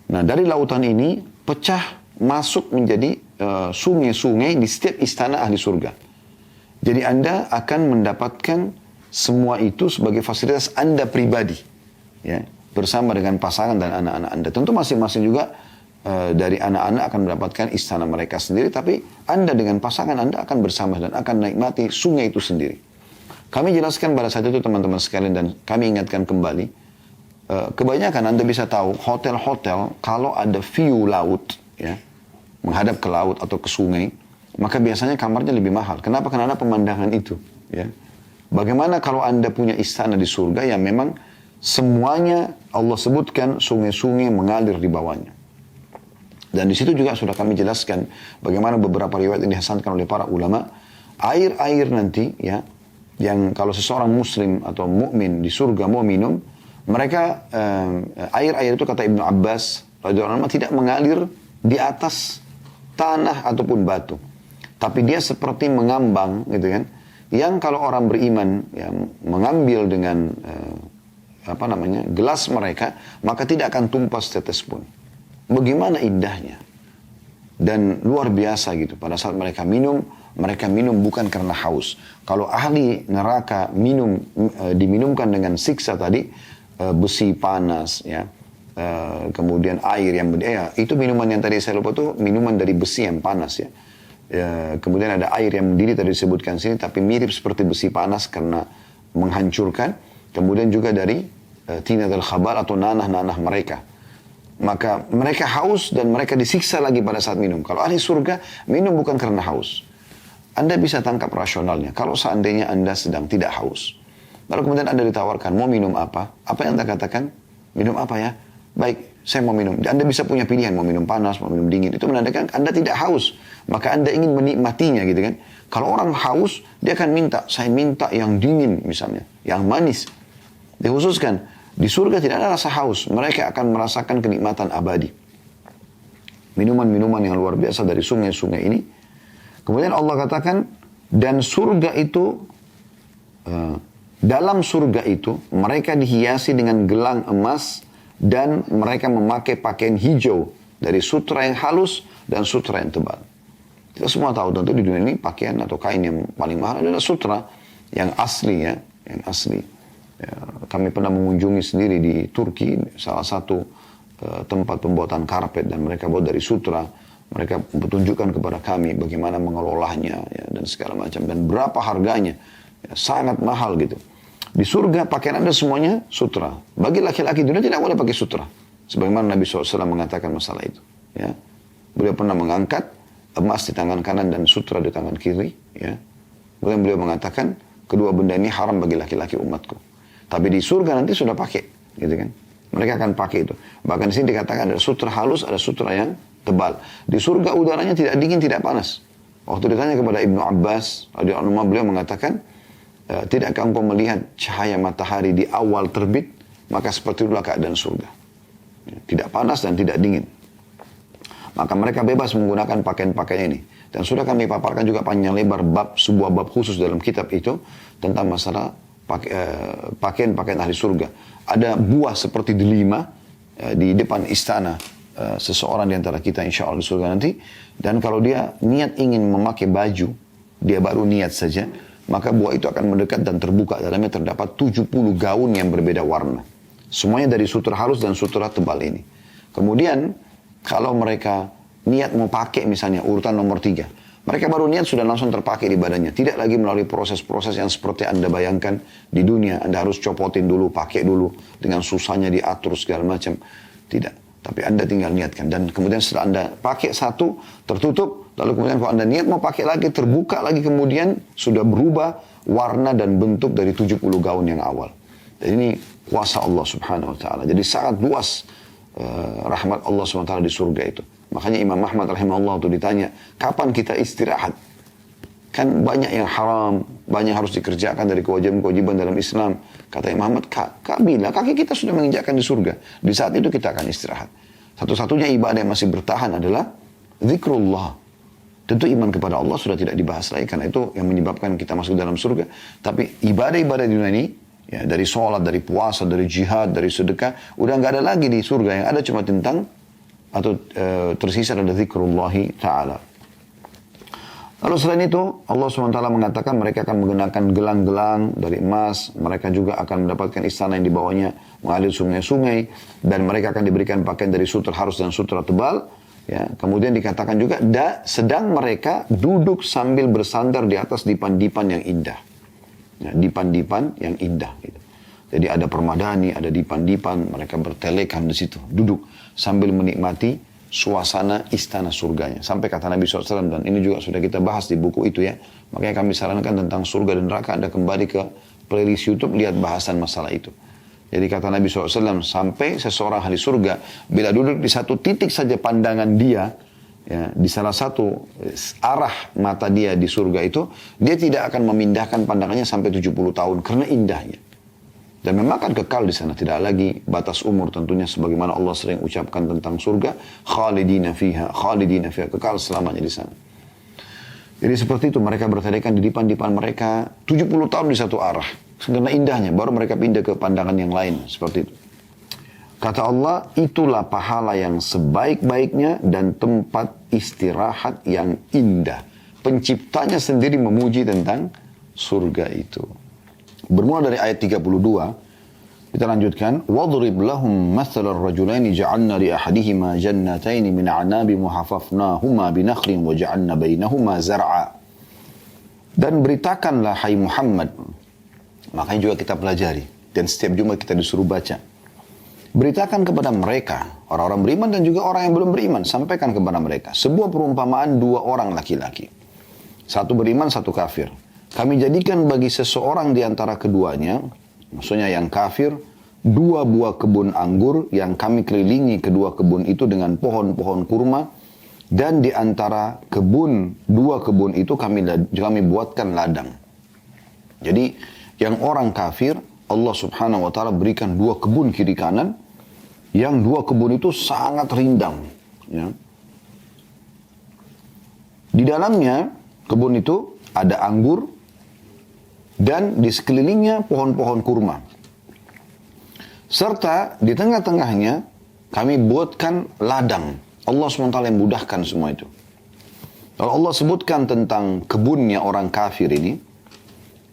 Nah, dari lautan ini pecah masuk menjadi sungai-sungai di setiap istana ahli surga. Jadi Anda akan mendapatkan semua itu sebagai fasilitas Anda pribadi, ya. bersama dengan pasangan dan anak-anak Anda. Tentu masing-masing juga dari anak-anak akan mendapatkan istana mereka sendiri, tapi Anda dengan pasangan Anda akan bersama dan akan menikmati sungai itu sendiri. Kami jelaskan pada saat itu teman-teman sekalian dan kami ingatkan kembali, kebanyakan Anda bisa tahu hotel-hotel kalau ada view laut, ya, menghadap ke laut atau ke sungai, maka biasanya kamarnya lebih mahal. Kenapa? Karena ada pemandangan itu. Ya. Bagaimana kalau Anda punya istana di surga yang memang semuanya Allah sebutkan sungai-sungai mengalir di bawahnya. Dan di situ juga sudah kami jelaskan bagaimana beberapa riwayat yang dihasankan oleh para ulama, air-air nanti, ya, yang kalau seseorang muslim atau mukmin di surga mau minum, mereka air-air itu kata Ibnu Abbas radhiyallahu anhu tidak mengalir di atas tanah ataupun batu, tapi dia seperti mengambang, gitu kan? Yang kalau orang beriman ya, mengambil dengan gelas mereka, maka tidak akan tumpah setetes pun. Bagaimana indahnya dan luar biasa gitu. Pada saat mereka minum bukan karena haus. Kalau ahli neraka diminumkan dengan siksa tadi, besi panas, ya, kemudian air yang itu minuman yang tadi saya lupa itu minuman dari besi yang panas, ya. Kemudian ada air yang mendidih tadi disebutkan sini, tapi mirip seperti besi panas karena menghancurkan. Kemudian juga dari tinatul khabar atau nanah-nanah mereka. Maka mereka haus dan mereka disiksa lagi pada saat minum. Kalau ahli surga, minum bukan karena haus. Anda bisa tangkap rasionalnya. Kalau seandainya Anda sedang tidak haus, lalu kemudian Anda ditawarkan, mau minum apa? Apa yang Anda katakan? Minum apa ya? Baik, saya mau minum. Anda bisa punya pilihan, mau minum panas, mau minum dingin. Itu menandakan Anda tidak haus. Maka Anda ingin menikmatinya, gitu kan. Kalau orang haus, dia akan minta, saya minta yang dingin misalnya, yang manis. Dikhususkan, di surga tidak ada rasa haus. Mereka akan merasakan kenikmatan abadi. Minuman-minuman yang luar biasa dari sungai-sungai ini. Kemudian Allah katakan, dan surga itu, dalam surga itu, mereka dihiasi dengan gelang emas, dan mereka memakai pakaian hijau dari sutra yang halus dan sutra yang tebal. Kita semua tahu tentu di dunia ini pakaian atau kain yang paling mahal adalah sutra yang asli, ya, yang asli. Ya, kami pernah mengunjungi sendiri di Turki salah satu tempat pembuatan karpet dan mereka buat dari sutra. Mereka tunjukkan kepada kami bagaimana mengelolanya, ya, dan segala macam dan berapa harganya, ya, sangat mahal gitu. Di surga pakaian Anda semuanya sutra. Bagi laki-laki dunia tidak boleh pakai sutra. Sebagaimana Nabi SAW mengatakan masalah itu. Ya. Beliau pernah mengangkat emas di tangan kanan dan sutra di tangan kiri. Ya. Kemudian beliau mengatakan, kedua benda ini haram bagi laki-laki umatku. Tapi di surga nanti sudah pakai. Gitu kan. Mereka akan pakai itu. Bahkan di sini dikatakan ada sutra halus, ada sutra yang tebal. Di surga udaranya tidak dingin, tidak panas. Waktu ditanya kepada Ibnu Abbas, beliau mengatakan, tidakkah engkau melihat cahaya matahari di awal terbit? Maka seperti itulah keadaan surga. Tidak panas dan tidak dingin. Maka mereka bebas menggunakan pakaian-pakaian ini. Dan sudah kami paparkan juga panjang lebar sebuah bab khusus dalam kitab itu tentang masalah pakaian-pakaian ahli surga. Ada buah seperti delima di depan istana seseorang di antara kita insya Allah di surga nanti. Dan kalau dia niat ingin memakai baju, dia baru niat saja, maka buah itu akan mendekat dan terbuka. Dalamnya terdapat 70 gaun yang berbeda warna. Semuanya dari sutra halus dan sutra tebal ini. Kemudian kalau mereka niat mau pakai misalnya urutan nomor 3. Mereka baru niat sudah langsung terpakai di badannya. Tidak lagi melalui proses-proses yang seperti Anda bayangkan di dunia. Anda harus copotin dulu, pakai dulu. Dengan susahnya diatur segala macam. Tidak. Tapi Anda tinggal niatkan. Dan kemudian setelah Anda pakai satu, tertutup. Lalu kemudian kalau Anda niat mau pakai lagi, terbuka lagi kemudian. Sudah berubah warna dan bentuk dari 70 gaun yang awal. Dan ini kuasa Allah subhanahu wa ta'ala. Jadi sangat luas rahmat Allah subhanahu wa ta'ala di surga itu. Makanya Imam Ahmad rahimahullah itu ditanya, kapan kita istirahat? Kan banyak yang haram, banyak harus dikerjakan dari kewajiban-kewajiban dalam Islam. Kata Imam Ahmad, bila kaki kita sudah menginjakkan di surga, di saat itu kita akan istirahat. Satu-satunya ibadah yang masih bertahan adalah zikrullah. Tentu iman kepada Allah sudah tidak dibahas lagi, karena itu yang menyebabkan kita masuk dalam surga. Tapi ibadah-ibadah di dunia ini, ya, dari sholat, dari puasa, dari jihad, dari sedekah, udah nggak ada lagi di surga. Yang ada cuma tentang atau tersisa adalah zikrullahi ta'ala. Lalu selain itu, Allah SWT mengatakan mereka akan menggunakan gelang-gelang dari emas. Mereka juga akan mendapatkan istana yang dibawahnya mengalir sungai-sungai. Dan mereka akan diberikan pakaian dari sutra halus dan sutra tebal. Ya, kemudian dikatakan juga, sedang mereka duduk sambil bersandar di atas dipan-dipan yang indah. Ya, dipan-dipan yang indah. Gitu. Jadi ada permadani, ada dipan-dipan. Mereka bertelekan di situ, duduk sambil menikmati suasana istana surganya. Sampai kata Nabi SAW, dan ini juga sudah kita bahas di buku itu ya. Makanya kami sarankan tentang surga dan neraka, Anda kembali ke playlist YouTube, lihat bahasan masalah itu. Jadi kata Nabi SAW, sampai seseorang ahli surga, bila duduk di satu titik saja pandangan dia, ya, di salah satu arah mata dia di surga itu, dia tidak akan memindahkan pandangannya sampai 70 tahun, karena indahnya. Dan memang akan kekal di sana, tidak lagi batas umur tentunya sebagaimana Allah sering ucapkan tentang surga, khalidina fiha, kekal selamanya di sana. Jadi seperti itu mereka bertelekan di dipan-dipan mereka 70 tahun di satu arah. Karena indahnya, baru mereka pindah ke pandangan yang lain, seperti itu. Kata Allah, itulah pahala yang sebaik-baiknya dan tempat istirahat yang indah. Penciptanya sendiri memuji tentang surga itu. Bermula dari ayat 32, kita lanjutkan. وَضْرِبْ لَهُمْ مَثَلَ الرَّجُلَيْنِ جَعَلْنَا لِأَحَدِهِمَا جَنَّتَيْنِ مِنْ أَعْنَابٍ وَحَفَفْنَاهُمَا بِنَخْلٍ وَجَعَلْنَا بَيْنَهُمَا زَرْعًا. Dan beritakanlah hai Muhammad, makanya juga kita pelajari, dan setiap Jumat kita disuruh baca. Beritakan kepada mereka, orang-orang beriman dan juga orang yang belum beriman, sampaikan kepada mereka sebuah perumpamaan dua orang laki-laki. Satu beriman, satu kafir. Kami jadikan bagi seseorang di antara keduanya, maksudnya yang kafir, dua buah kebun anggur yang kami kelilingi kedua kebun itu dengan pohon-pohon kurma, dan di antara dua kebun itu kami buatkan ladang. Jadi yang orang kafir, Allah Subhanahu wa Ta'ala berikan dua kebun kiri kanan, yang dua kebun itu sangat rindang. Ya. Di dalamnya kebun itu ada anggur, dan di sekelilingnya pohon-pohon kurma. Serta di tengah-tengahnya kami buatkan ladang. Allah SWT yang mudahkan semua itu. Kalau Allah sebutkan tentang kebunnya orang kafir ini,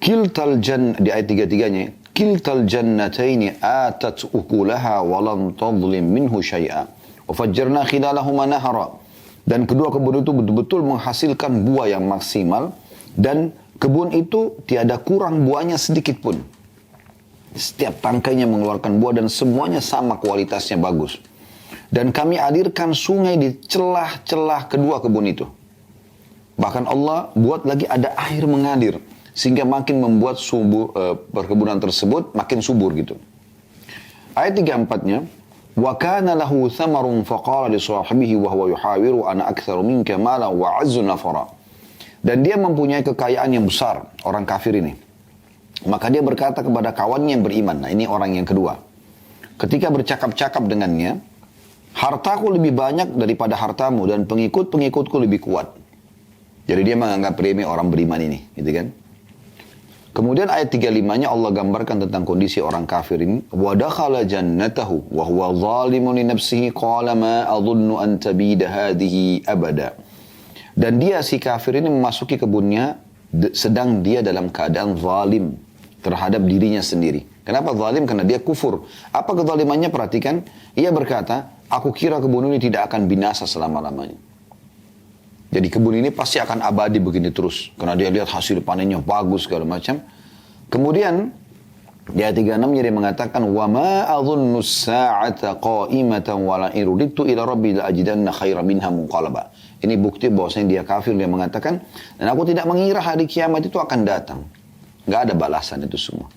di ayat 33-nya, kiltal jannataini atat ukulaha walam tadlim minhu syai'a wa fajjarna khilalahuma nahara. Dan kedua kebun itu betul-betul menghasilkan buah yang maksimal, dan kebun itu tiada kurang buahnya sedikit pun. Setiap tangkainya mengeluarkan buah dan semuanya sama kualitasnya bagus. Dan kami alirkan sungai di celah-celah kedua kebun itu. Bahkan Allah buat lagi ada air mengalir, sehingga makin membuat perkebunan tersebut makin subur gitu. Ayat 34-nya, wa kana lahu thamarun faqala li sahibihi wa huwa yuhawiru ana aktsaru minka mala wa azzu nafara. Dan dia mempunyai kekayaan yang besar, orang kafir ini. Maka dia berkata kepada kawannya yang beriman. Nah, ini orang yang kedua. Ketika bercakap-cakap dengannya, hartaku lebih banyak daripada hartamu dan pengikut-pengikutku lebih kuat. Jadi dia menganggap remeh orang beriman ini, gitu kan? Kemudian ayat 35-nya Allah gambarkan tentang kondisi orang kafir ini. Wa dakhala jannatahu wa huwa zalimun li nafsihi qala ma adhunnu an tabida hadhihi abada. Dan dia si kafir ini memasuki kebunnya sedang dia dalam keadaan zalim terhadap dirinya sendiri. Kenapa zalim? Karena dia kufur. Apa kezalimannya? Perhatikan. Ia berkata, aku kira kebun ini tidak akan binasa selama-lamanya. Jadi kebun ini pasti akan abadi begini terus. Karena dia lihat hasil panennya bagus segala macam. Kemudian di ayat 36 dia mengatakan, وَمَا أَظُنُّ السَّاعَةَ قَائِمَةً وَلَا إِرُدِدْتُ إِلَى رَبِّي لَأَجِدَنَّ خَيْرًا مِنْهَا مُنْقَلَبًا. Ini bukti bahwasanya dia kafir. Dia mengatakan, dan aku tidak mengira hari kiamat itu akan datang. Gak ada balasan itu semua.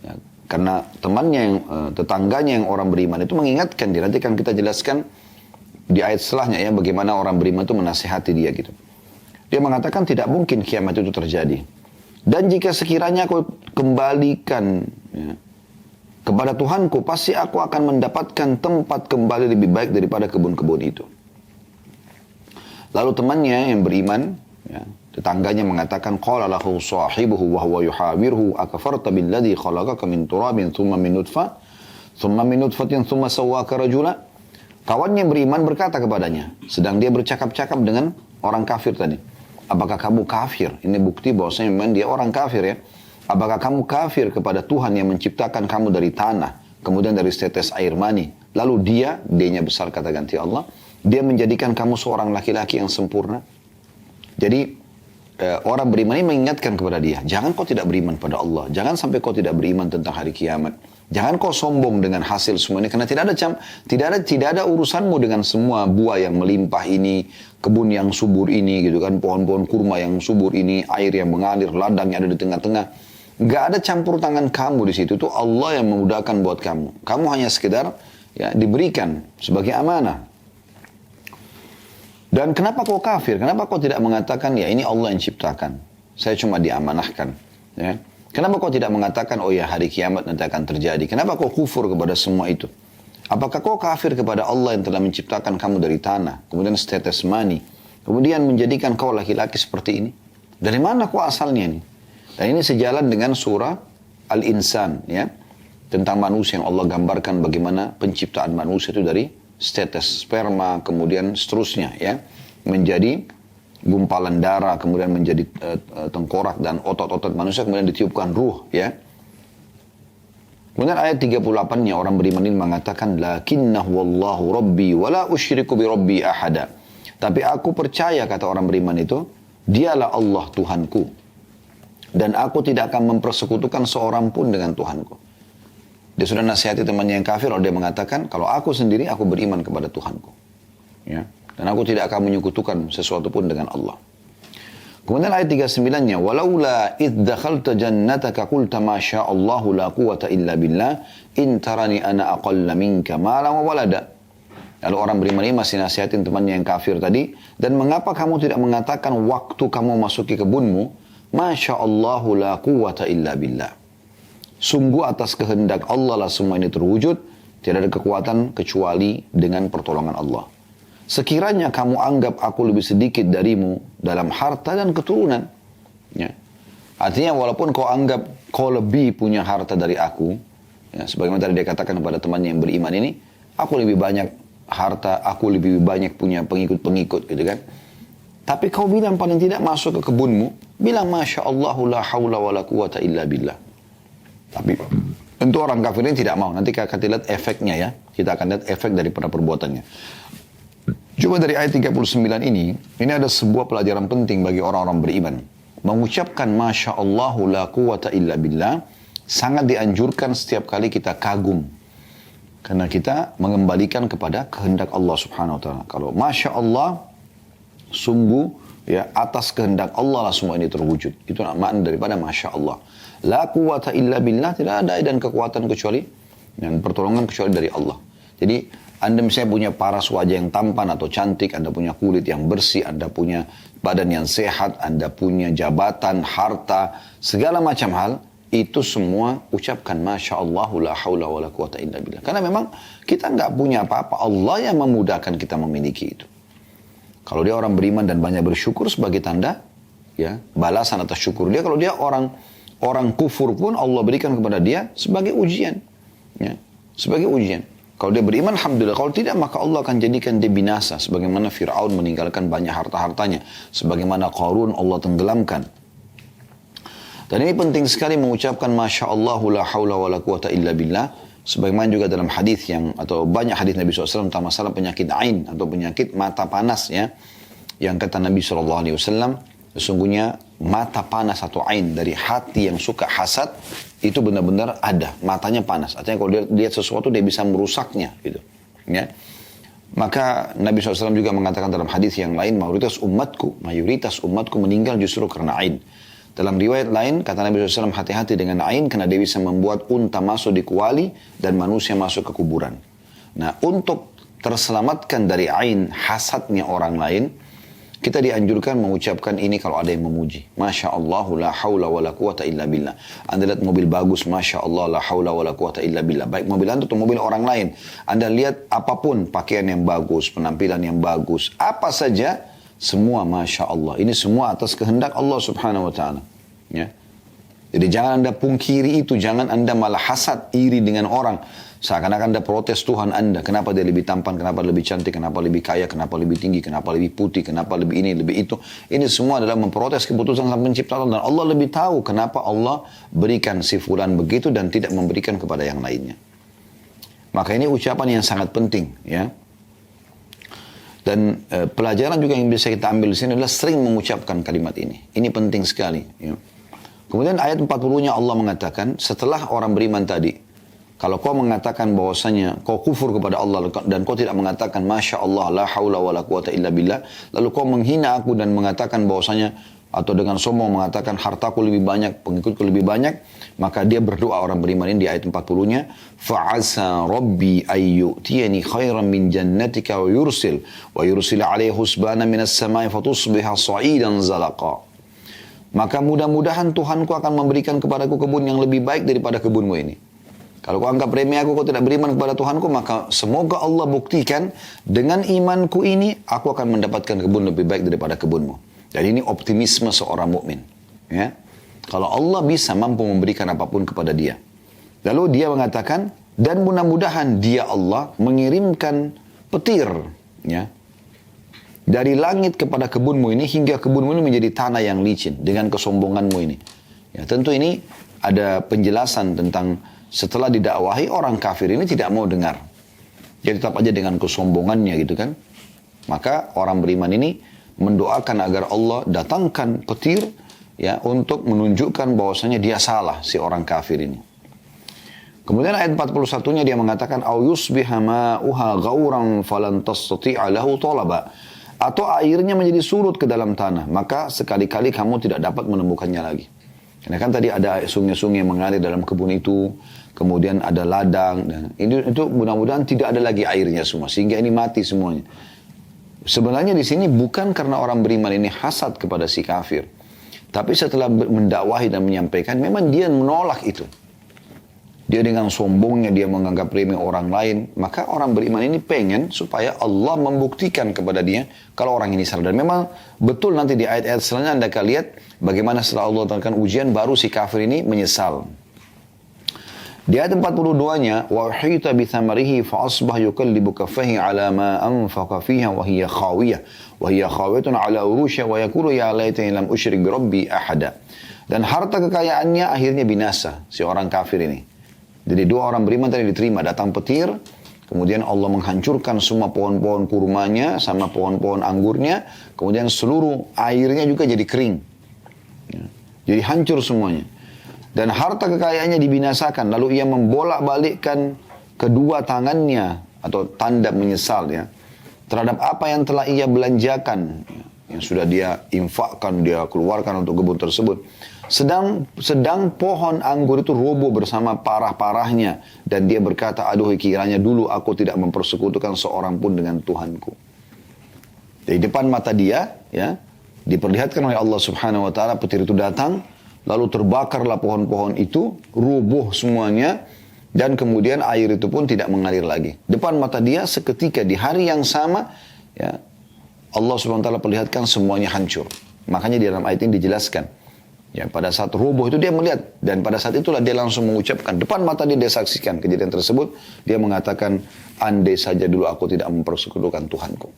Ya, karena temannya yang tetangganya yang orang beriman itu mengingatkan dia. Nanti kan kita jelaskan di ayat setelahnya ya, bagaimana orang beriman itu menasihati dia gitu. Dia mengatakan tidak mungkin kiamat itu terjadi. Dan jika sekiranya aku kembalikan ya, kepada Tuhanku, pasti aku akan mendapatkan tempat kembali lebih baik daripada kebun-kebun itu. Lalu temannya yang beriman, ya, tetangganya mengatakan, qala lahu sahibuhu wa huwa yuhawirhu akafarta billadhi khalaqaka min turabin thumma min nutfatin thumma sawwaka rajula. Kawannya yang beriman berkata kepadanya, sedang dia bercakap-cakap dengan orang kafir tadi. apakah kamu kafir? Ini bukti bahwasanya memang dia orang kafir ya. Apakah kamu kafir kepada Tuhan yang menciptakan kamu dari tanah, kemudian dari setetes air mani? Lalu D-nya besar kata ganti Allah, dia menjadikan kamu seorang laki-laki yang sempurna. Jadi orang beriman ini mengingatkan kepada dia, jangan kau tidak beriman pada Allah, jangan sampai kau tidak beriman tentang hari kiamat, jangan kau sombong dengan hasil semua ini, karena tidak ada urusanmu dengan semua buah yang melimpah ini, kebun yang subur ini, gitu kan, pohon-pohon kurma yang subur ini, air yang mengalir, ladang yang ada di tengah-tengah, nggak ada campur tangan kamu di situ, itu Allah yang memudahkan buat kamu. Kamu hanya sekedar ya diberikan sebagai amanah. Dan kenapa kau kafir? Kenapa kau tidak mengatakan, ya ini Allah yang ciptakan, saya cuma diamanahkan. Ya. Kenapa kau tidak mengatakan, oh ya hari kiamat nanti akan terjadi? Kenapa kau kufur kepada semua itu? Apakah kau kafir kepada Allah yang telah menciptakan kamu dari tanah, kemudian setetes mani, kemudian menjadikan kau laki-laki seperti ini? Dari mana kau asalnya ini? Dan ini sejalan dengan surah Al-Insan, ya, tentang manusia yang Allah gambarkan bagaimana penciptaan manusia itu dari setetes sperma, kemudian seterusnya ya, menjadi gumpalan darah, kemudian menjadi tengkorak dan otot-otot manusia, kemudian ditiupkan ruh ya. Kemudian ayat 38-nya orang beriman ini mengatakan, lakinnahu wallahu rabbi wala usyriku bi rabbi ahada. Tapi aku percaya, kata orang beriman itu, dialah Allah Tuhanku, dan aku tidak akan mempersekutukan seorang pun dengan Tuhanku. Dia sudah nasihati temannya yang kafir, lalu dia mengatakan, kalau aku sendiri, aku beriman kepada Tuhanku. Ya. Dan aku tidak akan menyekutukan sesuatu pun dengan Allah. Kemudian ayat 39-nya, walaula idh dakhalta jannataka qulta ma sya'allahu la quwata illa billah in tarani ana aqalla minka malan wa walada. Lalu orang beriman ini masih nasihatin temannya yang kafir tadi, dan mengapa kamu tidak mengatakan waktu kamu masuki kebunmu, ma sya'allahu la quwata illa billah. Sungguh atas kehendak Allah lah semua ini terwujud, tidak ada kekuatan kecuali dengan pertolongan Allah. Sekiranya kamu anggap aku lebih sedikit darimu dalam harta dan keturunan. Ya. Artinya walaupun kau anggap kau lebih punya harta dari aku, ya, sebagaimana tadi dia katakan kepada temannya yang beriman ini, aku lebih banyak harta, aku lebih banyak punya pengikut-pengikut gitu kan. Tapi kau bilang paling tidak masuk ke kebunmu, bilang Masya Allah la hawla wa la quwata illa billah. Tapi tentu orang kafir ini tidak mau. Nanti kita akan lihat efeknya ya. Kita akan lihat efek daripada perbuatannya. Cuma dari ayat 39 ini ada sebuah pelajaran penting bagi orang-orang beriman. Mengucapkan Masya Allah la quwata illa billah sangat dianjurkan setiap kali kita kagum. Karena kita mengembalikan kepada kehendak Allah subhanahu wa ta'ala. Kalau Masya Allah, sungguh ya atas kehendak Allah lah semua ini terwujud. Itu makna daripada Masya Allah. La quwata illa billah, tidak ada dan kekuatan kecuali dan pertolongan kecuali dari Allah. Jadi Anda misalnya punya paras wajah yang tampan atau cantik, Anda punya kulit yang bersih, Anda punya badan yang sehat, Anda punya jabatan, harta, segala macam hal, itu semua ucapkan Masya Allah la hawla wa la quwata illa billah. Karena memang kita nggak punya apa-apa, Allah yang memudahkan kita memiliki itu. Kalau dia orang beriman dan banyak bersyukur sebagai tanda ya balasan atas syukur dia. Kalau dia orang kufur pun Allah berikan kepada dia sebagai ujian. Ya, sebagai ujian. Kalau dia beriman, alhamdulillah. Kalau tidak, maka Allah akan jadikan dia binasa. Sebagaimana Fir'aun meninggalkan banyak harta-hartanya. Sebagaimana Qarun Allah tenggelamkan. Dan ini penting sekali mengucapkan Masya Allah la hawla wa la quwata illa billah. Sebagaimana juga dalam hadis atau banyak hadis Nabi SAW tentang masalah penyakit ain atau penyakit mata panas ya. Yang kata Nabi SAW, sesungguhnya mata panas atau ain dari hati yang suka hasad itu benar-benar ada, matanya panas. Artinya kalau dia lihat sesuatu dia bisa merusaknya gitu. Ya. Maka Nabi SAW juga mengatakan dalam hadis yang lain, mayoritas umatku meninggal justru karena ain. Dalam riwayat lain, kata Nabi SAW, hati-hati dengan ain karena dia bisa membuat unta masuk di kuali dan manusia masuk ke kuburan. Nah, untuk terselamatkan dari ain hasadnya orang lain, kita dianjurkan mengucapkan ini kalau ada yang memuji. Masya Allah la hawla wa la quwata illa billah. Anda lihat mobil bagus, Masya Allah la hawla wa la quwata illa billah. Baik mobil Anda atau mobil orang lain. Anda lihat apapun, pakaian yang bagus, penampilan yang bagus, apa saja, semua Masya Allah. Ini semua atas kehendak Allah subhanahu wa ta'ala. Ya. Jadi jangan Anda pungkiri itu, jangan Anda malah hasad, iri dengan orang. Seakan-akan Anda protes Tuhan Anda, kenapa dia lebih tampan, kenapa lebih cantik, kenapa lebih kaya, kenapa lebih tinggi, kenapa lebih putih, kenapa lebih ini, lebih itu. Ini semua adalah memprotes keputusan Sang Pencipta Allah. Dan Allah lebih tahu kenapa Allah berikan si fulan begitu dan tidak memberikan kepada yang lainnya. Maka ini ucapan yang sangat penting, ya. Dan pelajaran juga yang bisa kita ambil di sini adalah sering mengucapkan kalimat ini. Ini penting sekali, ya. Kemudian ayat 40-nya Allah mengatakan, setelah orang beriman tadi, kalau kau mengatakan bahwasanya kau kufur kepada Allah dan kau tidak mengatakan Masya Allah, la hawla wa la quwata illa billah, lalu kau menghina aku dan mengatakan bahwasanya, atau dengan sombong mengatakan hartaku lebih banyak, pengikutku lebih banyak, maka dia berdoa orang beriman ini di ayat 40-nya, fa'asa rabbi ayyutiyani khairan min jannatika wa yursil alaihi husbana minas samai fatusbiha sa'idan zalaqa. Maka mudah-mudahan Tuhanku akan memberikan kepadaku kebun yang lebih baik daripada kebunmu ini. Kalau kau anggap remeh aku, kau tidak beriman kepada Tuhanku, maka semoga Allah buktikan dengan imanku ini, aku akan mendapatkan kebun lebih baik daripada kebunmu. Dan ini optimisme seorang mukmin. Ya. Kalau Allah bisa mampu memberikan apapun kepada dia. Lalu dia mengatakan, dan mudah-mudahan dia Allah mengirimkan petir. Ya. Dari langit kepada kebunmu ini hingga kebunmu ini menjadi tanah yang licin dengan kesombonganmu ini. Ya, tentu ini ada penjelasan tentang setelah didakwahi orang kafir ini tidak mau dengar. Dia tetap aja dengan kesombongannya gitu kan. Maka orang beriman ini mendoakan agar Allah datangkan petir ya untuk menunjukkan bahwasanya dia salah si orang kafir ini. Kemudian ayat 41-nya dia mengatakan au yusbiha ma'uha ghauran falan tastati'a lahu talaba. Atau airnya menjadi surut ke dalam tanah, maka sekali-kali kamu tidak dapat menemukannya lagi. Karena kan tadi ada sungai-sungai yang mengalir dalam kebun itu, kemudian ada ladang, dan itu mudah-mudahan tidak ada lagi airnya semua, sehingga ini mati semuanya. Sebenarnya di sini bukan karena orang beriman ini hasad kepada si kafir, tapi setelah mendakwahi dan menyampaikan, memang dia menolak itu. Dia dengan sombongnya dia menganggap remeh orang lain. Maka orang beriman ini pengen supaya Allah membuktikan kepada dia kalau orang ini salah. Dan memang betul nanti di ayat-ayat selanjutnya Anda akan lihat bagaimana setelah Allah turunkan ujian baru si kafir ini menyesal. Di ayat 42-nya wa uhita bi thamarihi fa asbah yukallibu kaffahi ala ma anfaqa fiha wa hiya khawiyatun ala urusha wa yaqulu ya laitani lam usyrik bi rabbi ahada. Dan harta kekayaannya akhirnya binasa si orang kafir ini. Jadi dua orang beriman tadi diterima, datang petir, kemudian Allah menghancurkan semua pohon-pohon kurmanya sama pohon-pohon anggurnya, kemudian seluruh airnya juga jadi kering. Ya. Jadi hancur semuanya. Dan harta kekayaannya dibinasakan, lalu ia membolak-balikkan kedua tangannya atau tanda menyesal ya terhadap apa yang telah ia belanjakan, yang sudah dia infakkan, dia keluarkan untuk kebun tersebut. Sedang pohon anggur itu roboh bersama parah-parahnya. Dan dia berkata, aduh kiranya dulu aku tidak mempersekutukan seorang pun dengan Tuhanku. Di depan mata dia, ya, diperlihatkan oleh Allah subhanahu wa ta'ala, petir itu datang, lalu terbakarlah pohon-pohon itu, roboh semuanya, dan kemudian air itu pun tidak mengalir lagi. Depan mata dia seketika di hari yang sama, ya, Allah subhanahu wa ta'ala perlihatkan semuanya hancur. Makanya di dalam ayat ini dijelaskan. Ya, pada saat roboh itu dia melihat. Dan pada saat itulah dia langsung mengucapkan. Depan mata dia saksikan kejadian tersebut. Dia mengatakan, andai saja dulu aku tidak mempersekutukan Tuhanku.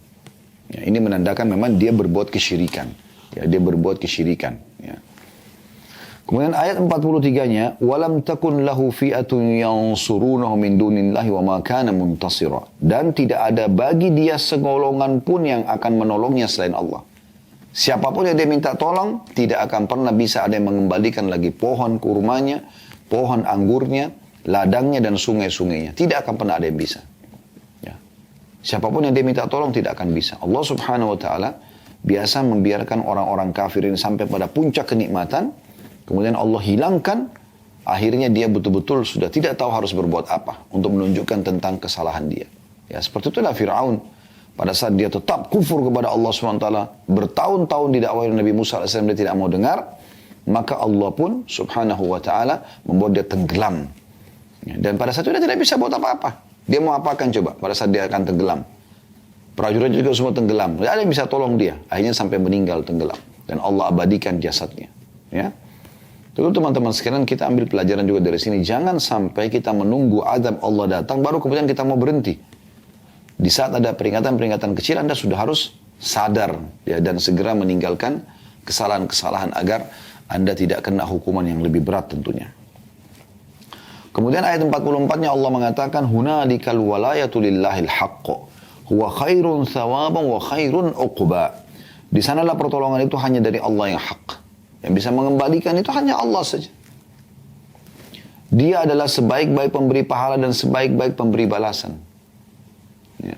Ya, ini menandakan memang dia berbuat kesyirikan. Ya, dia berbuat kesyirikan. Ya. Kemudian ayat 43-nya, walam takun lahu fi'atun yansurunahu min dunillahi wa ma kana muntasira. Dan tidak ada bagi dia segolongan pun yang akan menolongnya selain Allah. Siapapun yang dia minta tolong, tidak akan pernah bisa ada yang mengembalikan lagi pohon kurmanya, pohon anggurnya, ladangnya dan sungai-sungainya. Tidak akan pernah ada yang bisa. Ya. Siapapun yang dia minta tolong tidak akan bisa. Allah subhanahu wa ta'ala biasa membiarkan orang-orang kafir ini sampai pada puncak kenikmatan, kemudian Allah hilangkan, akhirnya dia betul-betul sudah tidak tahu harus berbuat apa untuk menunjukkan tentang kesalahan dia. Ya, seperti itulah Fir'aun. Pada saat dia tetap kufur kepada Allah SWT, bertahun-tahun didakwahi Nabi Musa AS, dia tidak mau dengar, maka Allah pun subhanahu wa ta'ala membuat dia tenggelam. Ya, dan pada saat itu dia tidak bisa buat apa-apa. Dia mau apakan coba pada saat dia akan tenggelam. Prajurit juga semua tenggelam. Tidak ada yang bisa tolong dia. Akhirnya sampai meninggal tenggelam. Dan Allah abadikan jasadnya. Ya. Lalu teman-teman sekalian kita ambil pelajaran juga dari sini. Jangan sampai kita menunggu azab Allah datang baru kemudian kita mau berhenti. Di saat ada peringatan-peringatan kecil Anda sudah harus sadar ya, dan segera meninggalkan kesalahan-kesalahan agar Anda tidak kena hukuman yang lebih berat tentunya. Kemudian ayat 44-nya Allah mengatakan hunalikal walayatu lillahil haqq huwa khairun thawaban wa khairun uqba. Di sanalah pertolongan itu hanya dari Allah yang hak. Yang bisa mengembalikan itu hanya Allah saja. Dia adalah sebaik-baik pemberi pahala dan sebaik-baik pemberi balasan. Ya.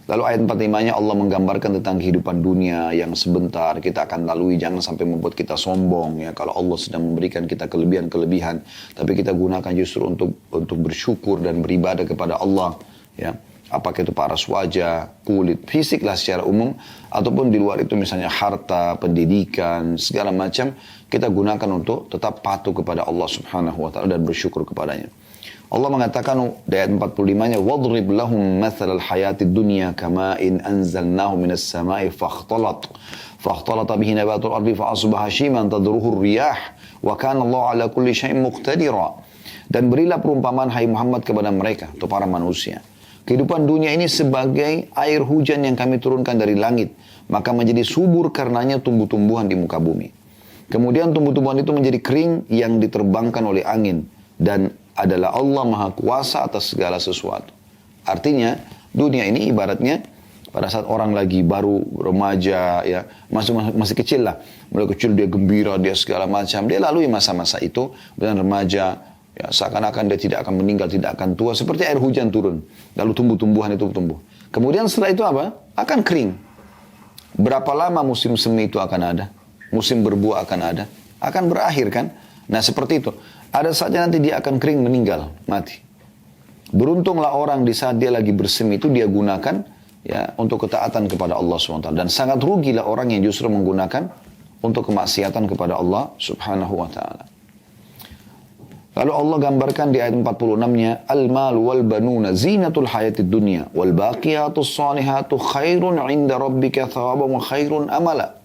Lalu ayat 45-nya Allah menggambarkan tentang kehidupan dunia yang sebentar kita akan lalui. Jangan sampai membuat kita sombong ya. Kalau Allah sedang memberikan kita kelebihan-kelebihan, tapi kita gunakan justru untuk bersyukur dan beribadah kepada Allah. Ya. Apakah itu paras wajah, kulit, fisik lah secara umum, ataupun di luar itu misalnya harta, pendidikan, segala macam, kita gunakan untuk tetap patuh kepada Allah subhanahu wa ta'ala dan bersyukur kepadanya. Allah mengatakan di ayat 45-nya, وَضْرِبْ لَهُمْ مَثَلَ الْحَيَاةِ الدُّنْيَا كَمَاءٍ أَنزَلْنَاهُ مِنَ السَّمَاءِ فَاخْتَلَطَ بِهِ نَبَاتُ الْأَرْضِ فَأَصْبَحَ هَشِيمًا تَذْرُهُ الرِّيَاحُ وَكَانَ اللَّهُ عَلَى كُلِّ شَيْءٍ مُقْتَدِرًا. Dan berilah perumpamaan hai Muhammad kepada mereka atau para manusia. Kehidupan dunia ini sebagai air hujan yang kami turunkan dari langit. Maka menjadi subur karenanya tumbuh-tumbuhan di muka bumi. Kemudian tumbuh-tumbuhan itu menjadi kering yang diterbangkan oleh angin. Dan adalah Allah Maha Kuasa atas segala sesuatu. Artinya dunia ini ibaratnya pada saat orang lagi baru remaja, ya masih kecil lah. Mulai kecil dia gembira, dia segala macam. Dia lalui masa-masa itu. Dan remaja, ya, seakan-akan dia tidak akan meninggal, tidak akan tua. Seperti air hujan turun. Lalu tumbuh-tumbuhan itu tumbuh. Kemudian setelah itu apa? Akan kering. Berapa lama musim semi itu akan ada? Musim berbuah akan ada? Akan berakhir kan? Nah seperti itu. Ada saja nanti dia akan kering, meninggal, mati. Beruntunglah orang di saat dia lagi bersemi itu dia gunakan ya untuk ketaatan kepada Allah SWT. Dan sangat rugilah orang yang justru menggunakan untuk kemaksiatan kepada Allah Subhanahu wa ta'ala. Lalu Allah gambarkan di ayat 46-nya, Al-malu wal banuna zinatul hayatid dunya wal baqiyatus salihatu khairun 'inda rabbika thawaban wa khairun amala.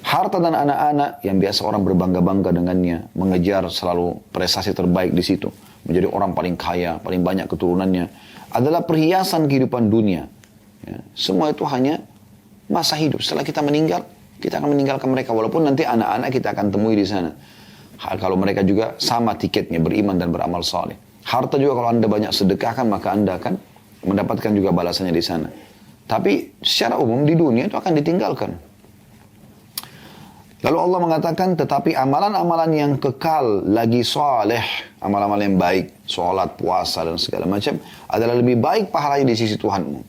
Harta dan anak-anak yang biasa orang berbangga-bangga dengannya, mengejar selalu prestasi terbaik di situ, menjadi orang paling kaya, paling banyak keturunannya, adalah perhiasan kehidupan dunia. Ya, semua itu hanya masa hidup. Setelah kita meninggal, kita akan meninggalkan mereka, walaupun nanti anak-anak kita akan temui di sana. Kalau mereka juga sama tiketnya, beriman dan beramal saleh. Harta juga kalau Anda banyak sedekahkan, maka Anda akan mendapatkan juga balasannya di sana. Tapi secara umum di dunia itu akan ditinggalkan. Lalu Allah mengatakan, tetapi amalan-amalan yang kekal lagi saleh, amalan-amalan yang baik, sholat, puasa dan segala macam, adalah lebih baik pahalanya di sisi Tuhanmu.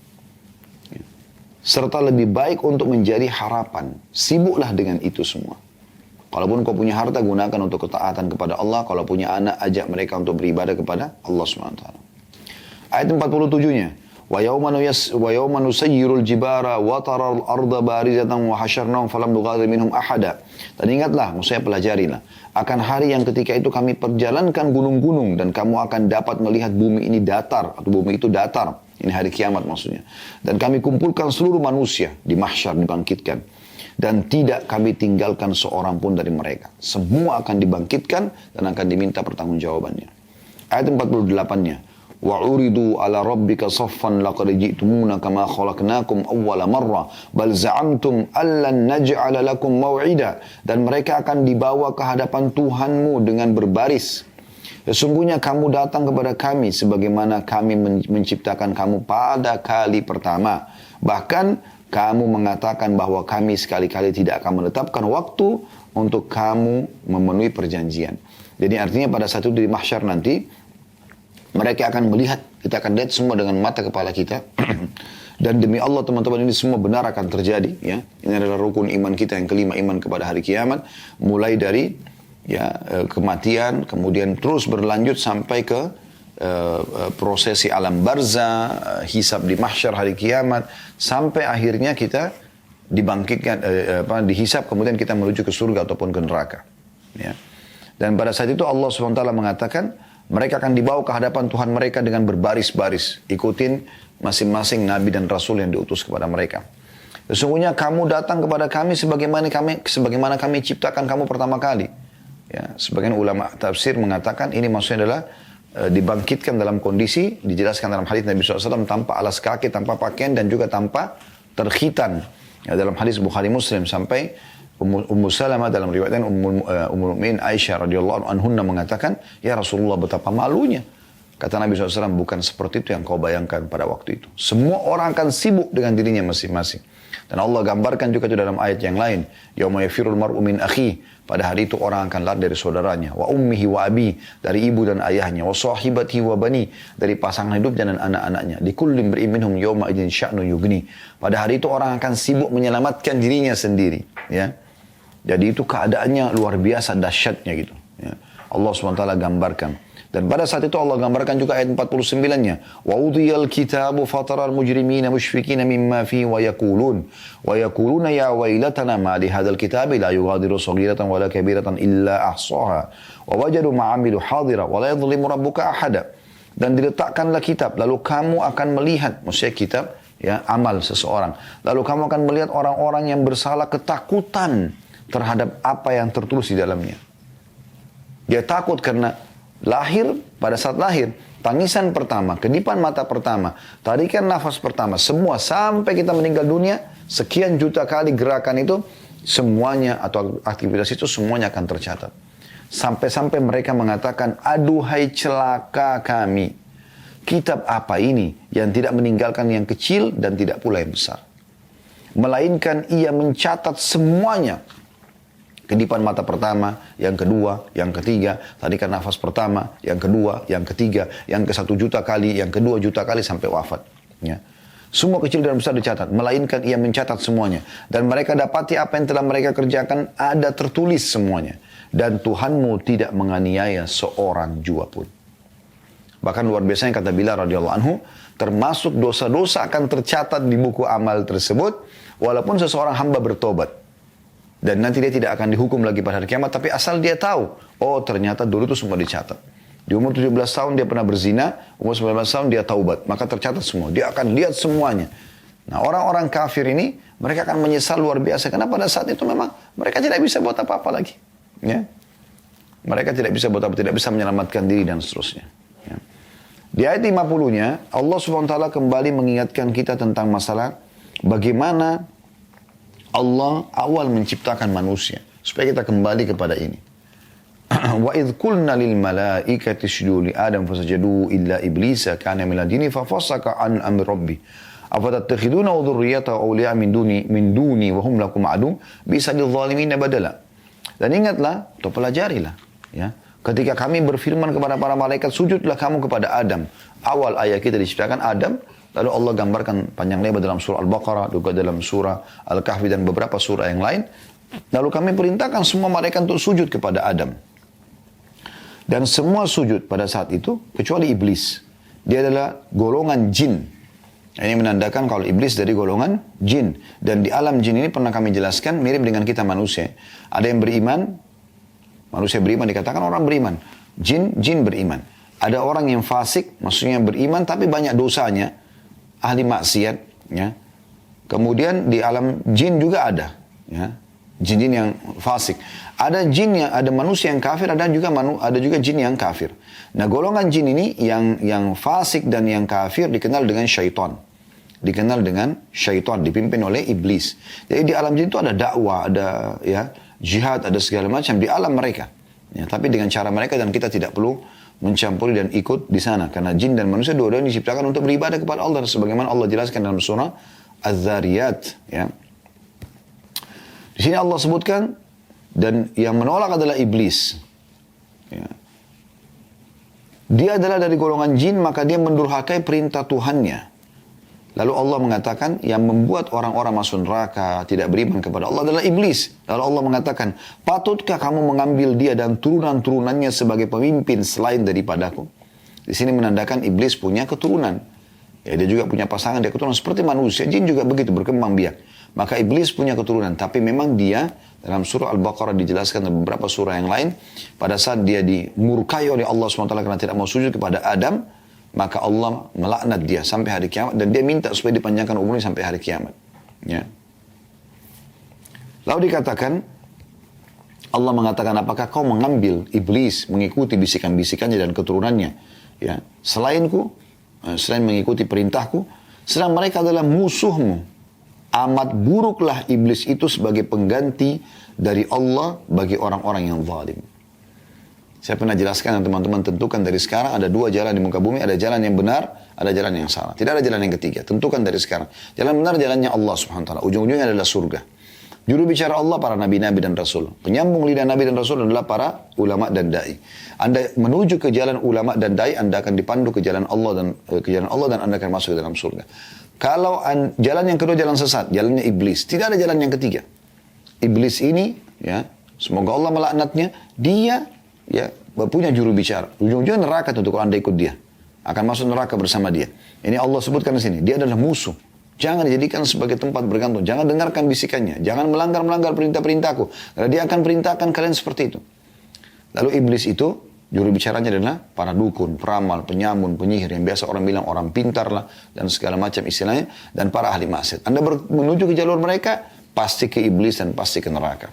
Serta lebih baik untuk menjadi harapan. Sibuklah dengan itu semua. Kalaupun kau punya harta, gunakan untuk ketaatan kepada Allah. Kalau punya anak, ajak mereka untuk beribadah kepada Allah SWT. Ayat 47-nya. وَيَوْمَ نُسَيِّرُ الْجِبَارَ وَتَرَى الْأَرْضَ بَارِزَةً وَحَشَرْنَاهُمْ فَلَمْ نُغَادِرْ مِنْهُمْ أَحَدًا. Dan ingatlah, maksudnya pelajarilah. Akan hari yang ketika itu kami perjalankan gunung-gunung dan kamu akan dapat melihat bumi ini datar, atau bumi itu datar. Ini hari kiamat maksudnya. Dan kami kumpulkan seluruh manusia di mahsyar, dibangkitkan. Dan tidak kami tinggalkan seorang pun dari mereka. Semua akan dibangkitkan dan akan diminta pertanggungjawabannya. Ayat 48-nya. وَعُرِدُوا عَلَى رَبِّكَ صَفًّا لَقَدْ جِئْتُمُونَ كَمَا خَلَقْنَاكُمْ أَوَّلَ مَرَّةٍ بَلْ زَعَمْتُمْ أَلَّنْ نَجْعَلَ لَكُمْ مَوْعِدًا. Dan mereka akan dibawa ke hadapan Tuhanmu dengan berbaris. Sesungguhnya kamu datang kepada kami sebagaimana kami menciptakan kamu pada kali pertama. Bahkan kamu mengatakan bahwa kami sekali-kali tidak akan menetapkan waktu untuk kamu memenuhi perjanjian. Jadi artinya pada saat itu di mahsyar nanti, mereka akan melihat, kita akan lihat semua dengan mata kepala kita. Dan demi Allah teman-teman, ini semua benar akan terjadi. Ya. Ini adalah rukun iman kita yang kelima, iman kepada hari kiamat. Mulai dari ya, kematian, kemudian terus berlanjut sampai ke prosesi alam barzah, hisab di mahsyar hari kiamat. Sampai akhirnya kita dibangkitkan, dihisab, kemudian kita menuju ke surga ataupun ke neraka. Ya. Dan pada saat itu Allah SWT mengatakan, mereka akan dibawa ke hadapan Tuhan mereka dengan berbaris-baris. Ikutin masing-masing Nabi dan Rasul yang diutus kepada mereka. Sesungguhnya kamu datang kepada kami sebagaimana kami ciptakan kamu pertama kali. Ya, sebagian ulama tafsir mengatakan ini maksudnya adalah dibangkitkan dalam kondisi, dijelaskan dalam hadis Nabi SAW, tanpa alas kaki, tanpa pakaian, dan juga tanpa terkhitan. Ya, dalam hadis Bukhari Muslim sampai Ummu Salamah dalam riwayatnya Ummul Mukminin Aisyah radhiyallahu anhunna mengatakan, ya Rasulullah, betapa malunya. Kata Nabi SAW, bukan seperti itu yang kau bayangkan pada waktu itu. Semua orang akan sibuk dengan dirinya masing-masing. Dan Allah gambarkan juga itu dalam ayat yang lain. Yauma yafirul mar'u min akhi. Pada hari itu orang akan lari dari saudaranya. Wa ummihi wa abi. Dari ibu dan ayahnya. Wa sahibatihi wa bani. Dari pasangan hidup dan anak-anaknya. Likullim imri'in minhum yawma idzin sya'nu yughni. Pada hari itu orang akan sibuk menyelamatkan dirinya sendiri. Ya. Jadi itu keadaannya luar biasa dahsyatnya gitu. Ya. Allah SWT gambarkan. Dan pada saat itu Allah gambarkan juga ayat 49-nya. Wa udhiyal kitabu fataral mujrimina mushfikina mimma fi wa yaquluna ya wailatana ma li hadzal kitabi la yughadiru saghiratan wala kabiratan illa ahsaha wa wajadu ma amilu hadira wa la yadhlimu rabbuka ahada. Dan diletakkanlah kitab, lalu kamu akan melihat, maksudnya kitab ya, amal seseorang. Lalu kamu akan melihat orang-orang yang bersalah ketakutan terhadap apa yang tertulis di dalamnya. Dia takut karena pada saat lahir, tangisan pertama, kedipan mata pertama, tarikan nafas pertama, semua sampai kita meninggal dunia, sekian juta kali gerakan itu, semuanya atau aktivitas itu semuanya akan tercatat. Sampai-sampai mereka mengatakan, aduhai celaka kami. Kitab apa ini yang tidak meninggalkan yang kecil dan tidak pula yang besar. Melainkan ia mencatat semuanya. Kedipan mata pertama, yang kedua, yang ketiga, tarikan nafas pertama, yang kedua, yang ketiga, yang ke 1 juta kali, yang kedua juta kali sampai wafat. Ya. Semua kecil dan besar dicatat, melainkan ia mencatat semuanya. Dan mereka dapati apa yang telah mereka kerjakan ada tertulis semuanya. Dan Tuhanmu tidak menganiaya seorang jua pun. Bahkan luar biasa yang kata Bilal radhiyallahu anhu, termasuk dosa-dosa akan tercatat di buku amal tersebut, walaupun seseorang hamba bertobat. Dan nanti dia tidak akan dihukum lagi pada hari kiamat. Tapi asal dia tahu. Oh ternyata dulu itu semua dicatat. Di umur 17 tahun dia pernah berzina. Umur 19 tahun dia taubat. Maka tercatat semua. Dia akan lihat semuanya. Nah orang-orang kafir ini. Mereka akan menyesal luar biasa. Karena pada saat itu memang. Mereka tidak bisa buat apa-apa lagi. Ya. Mereka tidak bisa buat apa. Tidak bisa menyelamatkan diri dan seterusnya. Ya. Di ayat 50-nya. Allah SWT kembali mengingatkan kita tentang masalah. Bagaimana Allah awal menciptakan manusia. Supaya kita kembali kepada ini. Wa idh qulna lil malaikati isjudu li Adam fasajadu illa iblisa kana minal jinni fafasaka an amri rabbi. Afatattakhiduna wa dhurriyyatahu awliya min duni wa hum lakum adu bisa lidh-dhalimin badala. Dan ingatlah, atau pelajarilah, ya. Ketika kami berfirman kepada para malaikat, sujudlah kamu kepada Adam. Awal ayat kita diciptakan Adam. Lalu Allah gambarkan panjang lebar dalam surah Al-Baqarah, juga dalam surah Al-Kahfi dan beberapa surah yang lain. Lalu kami perintahkan semua malaikat untuk sujud kepada Adam. Dan semua sujud pada saat itu, kecuali iblis. Dia adalah golongan jin. Ini menandakan kalau iblis dari golongan jin. Dan di alam jin ini pernah kami jelaskan, mirip dengan kita manusia. Ada yang beriman, manusia beriman, dikatakan orang beriman. Jin beriman. Ada orang yang fasik, maksudnya beriman tapi banyak dosanya. Ahli maksiat, ya. Kemudian di alam jin juga ada, ya. Jin-jin yang fasik. Ada manusia yang kafir, ada juga jin yang kafir. Nah, golongan jin ini yang fasik dan yang kafir dikenal dengan syaitan. Dipimpin oleh iblis. Jadi di alam jin itu ada dakwah, ada ya, jihad, ada segala macam di alam mereka. Ya, tapi dengan cara mereka dan kita tidak perlu mencampuri dan ikut di sana. Karena jin dan manusia dua-duanya diciptakan untuk beribadah kepada Allah. Sebagaimana Allah jelaskan dalam surah Az-Zariyat. Ya. Di sini Allah sebutkan, dan yang menolak adalah iblis. Ya. Dia adalah dari golongan jin, maka dia mendurhakai perintah Tuhannya. Lalu Allah mengatakan, yang membuat orang-orang masuk neraka, tidak beriman kepada Allah adalah iblis. Lalu Allah mengatakan, patutkah kamu mengambil dia dan turunan-turunannya sebagai pemimpin selain daripadaku? Di sini menandakan iblis punya keturunan. Ya, dia juga punya pasangan, dia keturunan seperti manusia. Jin juga begitu, berkembang biak. Maka iblis punya keturunan. Tapi memang dia, dalam surah Al-Baqarah dijelaskan dan beberapa surah yang lain, pada saat dia dimurkai oleh Allah SWT karena tidak mau sujud kepada Adam, maka Allah melaknat dia sampai hari kiamat. Dan dia minta supaya dipanjangkan umurnya sampai hari kiamat. Ya. Lalu dikatakan, Allah mengatakan, apakah kau mengambil iblis, mengikuti bisikan-bisikannya dan keturunannya, ya, selainku, selain mengikuti perintahku, sedang mereka adalah musuhmu. Amat buruklah iblis itu sebagai pengganti dari Allah bagi orang-orang yang zalim. Saya pernah jelaskan dan teman-teman tentukan dari sekarang ada dua jalan di muka bumi, ada jalan yang benar, ada jalan yang salah. Tidak ada jalan yang ketiga. Tentukan dari sekarang. Jalan benar jalannya Allah Subhanahu wa taala. Ujung-ujungnya adalah surga. Juru bicara Allah para nabi-nabi dan rasul. Penyambung lidah nabi dan rasul adalah para ulama dan dai. Anda menuju ke jalan ulama dan dai, Anda akan dipandu ke jalan Allah dan Anda akan masuk ke dalam surga. Kalau jalan yang kedua jalan sesat, jalannya iblis. Tidak ada jalan yang ketiga. Iblis ini, ya, semoga Allah melaknatnya, dia ya punya juru bicara. Ujung-ujungnya neraka tentu kalau Anda ikut dia. Akan masuk neraka bersama dia. Ini Allah sebutkan di sini. Dia adalah musuh. Jangan dijadikan sebagai tempat bergantung. Jangan dengarkan bisikannya. Jangan melanggar perintah-perintahku. Karena dia akan perintahkan kalian seperti itu. Lalu iblis itu, juru bicaranya adalah para dukun, peramal, penyamun, penyihir. Yang biasa orang bilang orang pintar lah. Dan segala macam istilahnya. Dan para ahli maksiat. Anda menuju ke jalur mereka, pasti ke iblis dan pasti ke neraka.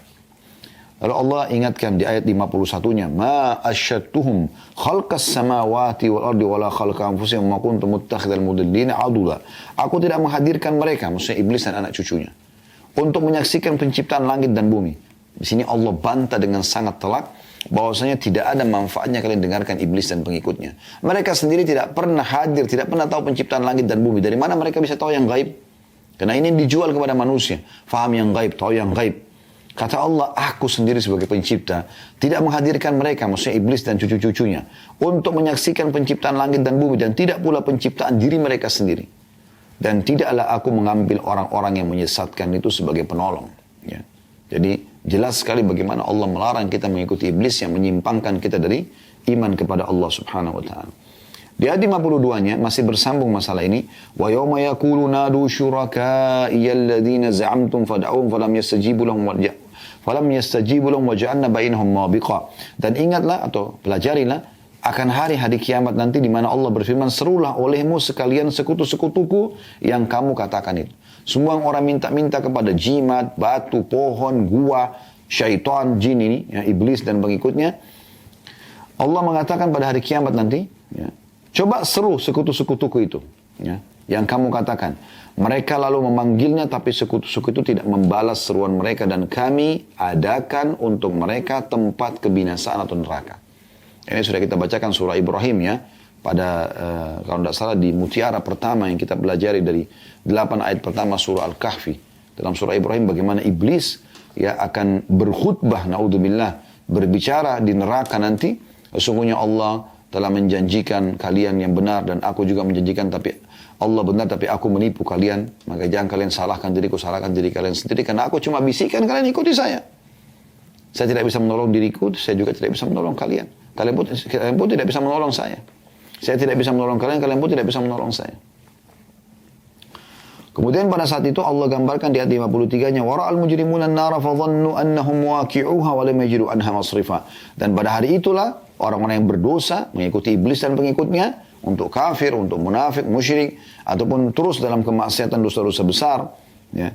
Lalu Allah ingatkan di ayat 51-nya, ma asyadtuhum khalqas samawati wal ardi wala khalqa anfusihim ma kuntum muttakhidhal mudillina adula. Aku tidak menghadirkan mereka, maksudnya iblis dan anak cucunya, untuk menyaksikan penciptaan langit dan bumi. Di sini Allah bantah dengan sangat telak bahwasanya tidak ada manfaatnya kalian dengarkan iblis dan pengikutnya. Mereka sendiri tidak pernah hadir, tidak pernah tahu penciptaan langit dan bumi. Dari mana mereka bisa tahu yang gaib? Karena ini dijual kepada manusia. Faham yang gaib, tahu yang gaib. Kata Allah, aku sendiri sebagai pencipta tidak menghadirkan mereka, maksudnya iblis dan cucu-cucunya, untuk menyaksikan penciptaan langit dan bumi, dan tidak pula penciptaan diri mereka sendiri. Dan tidaklah aku mengambil orang-orang yang menyesatkan itu sebagai penolong. Ya. Jadi jelas sekali bagaimana Allah melarang kita mengikuti iblis yang menyimpangkan kita dari iman kepada Allah Subhanahu wa taala. Di ayat 52-nya masih bersambung masalah ini. Wa yawma yaqulu nadu syurakaiya alladhina za'amtum fad'uhum falam yastajibu lahum wa ja'alna bainahum mabiqa. Dan ingatlah atau pelajarilah akan hari kiamat nanti di mana Allah berfirman, serulah olehmu sekalian sekutu-sekutuku yang kamu katakan itu. Semua orang minta-minta kepada jimat, batu, pohon, gua, syaitan, jin ini, ya, iblis dan pengikutnya. Allah mengatakan pada hari kiamat nanti, ya, coba seru sekutu-sekutuku itu, ya, yang kamu katakan. Mereka lalu memanggilnya, tapi sekutu-sekutu tidak membalas seruan mereka, dan kami adakan untuk mereka tempat kebinasaan atau neraka. Ini sudah kita bacakan surah Ibrahim, ya, pada kalau tidak salah di mutiara pertama yang kita pelajari dari 8 ayat pertama surah Al-Kahfi. Dalam surah Ibrahim bagaimana iblis, ya, akan berkhutbah, naudzubillah, berbicara di neraka nanti. Sesungguhnya Allah telah menjanjikan kalian yang benar dan aku juga menjanjikan, tapi Allah benar tapi aku menipu kalian. Maka jangan kalian salahkan diriku, salahkan diri kalian sendiri, karena aku cuma bisikan, kalian ikuti saya. Saya tidak bisa menolong diriku, saya juga tidak bisa menolong kalian. Kalian pun tidak bisa menolong saya. Saya tidak bisa menolong kalian, kalian pun tidak bisa menolong saya. Kemudian pada saat itu Allah gambarkan di ayat 53-nya, wara'al mujrimuna an-nara fadhannu annahum waqi'uha wa lam yajidu anha masrifa. Dan pada hari itulah orang-orang yang berdosa mengikuti iblis dan pengikutnya, untuk kafir, untuk munafik, musyrik, ataupun terus dalam kemaksiatan dosa-dosa besar, ya.